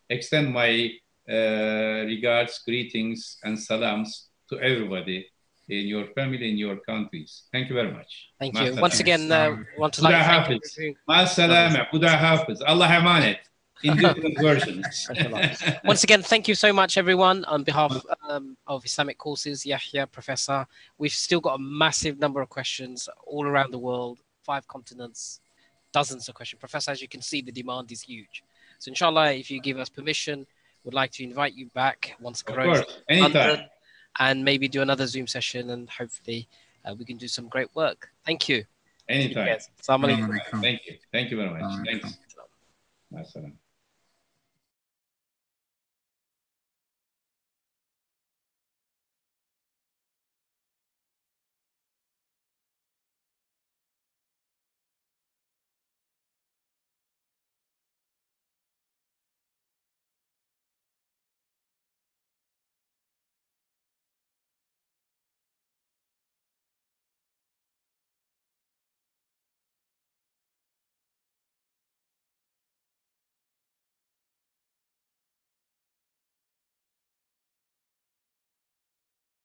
extend my regards, greetings, and salams to everybody in your family, in your countries. Thank you very much. Thank you. Once again, want to thank you. Buddha Hafiz. Allah Hamanet. In different versions. Once again, thank you so much, everyone. On behalf of Islamic Courses, Yahya, Professor, we've still got a massive number of questions all around the world, 5 continents, dozens of questions. Professor, as you can see, the demand is huge. So inshallah, if you give us permission, we'd like to invite you back once Corona, anytime, and maybe do another Zoom session, and hopefully we can do some great work. Thank you. Anytime. Assalamu alaikum. Thank you. Thank you very much. Thanks. Assalamu.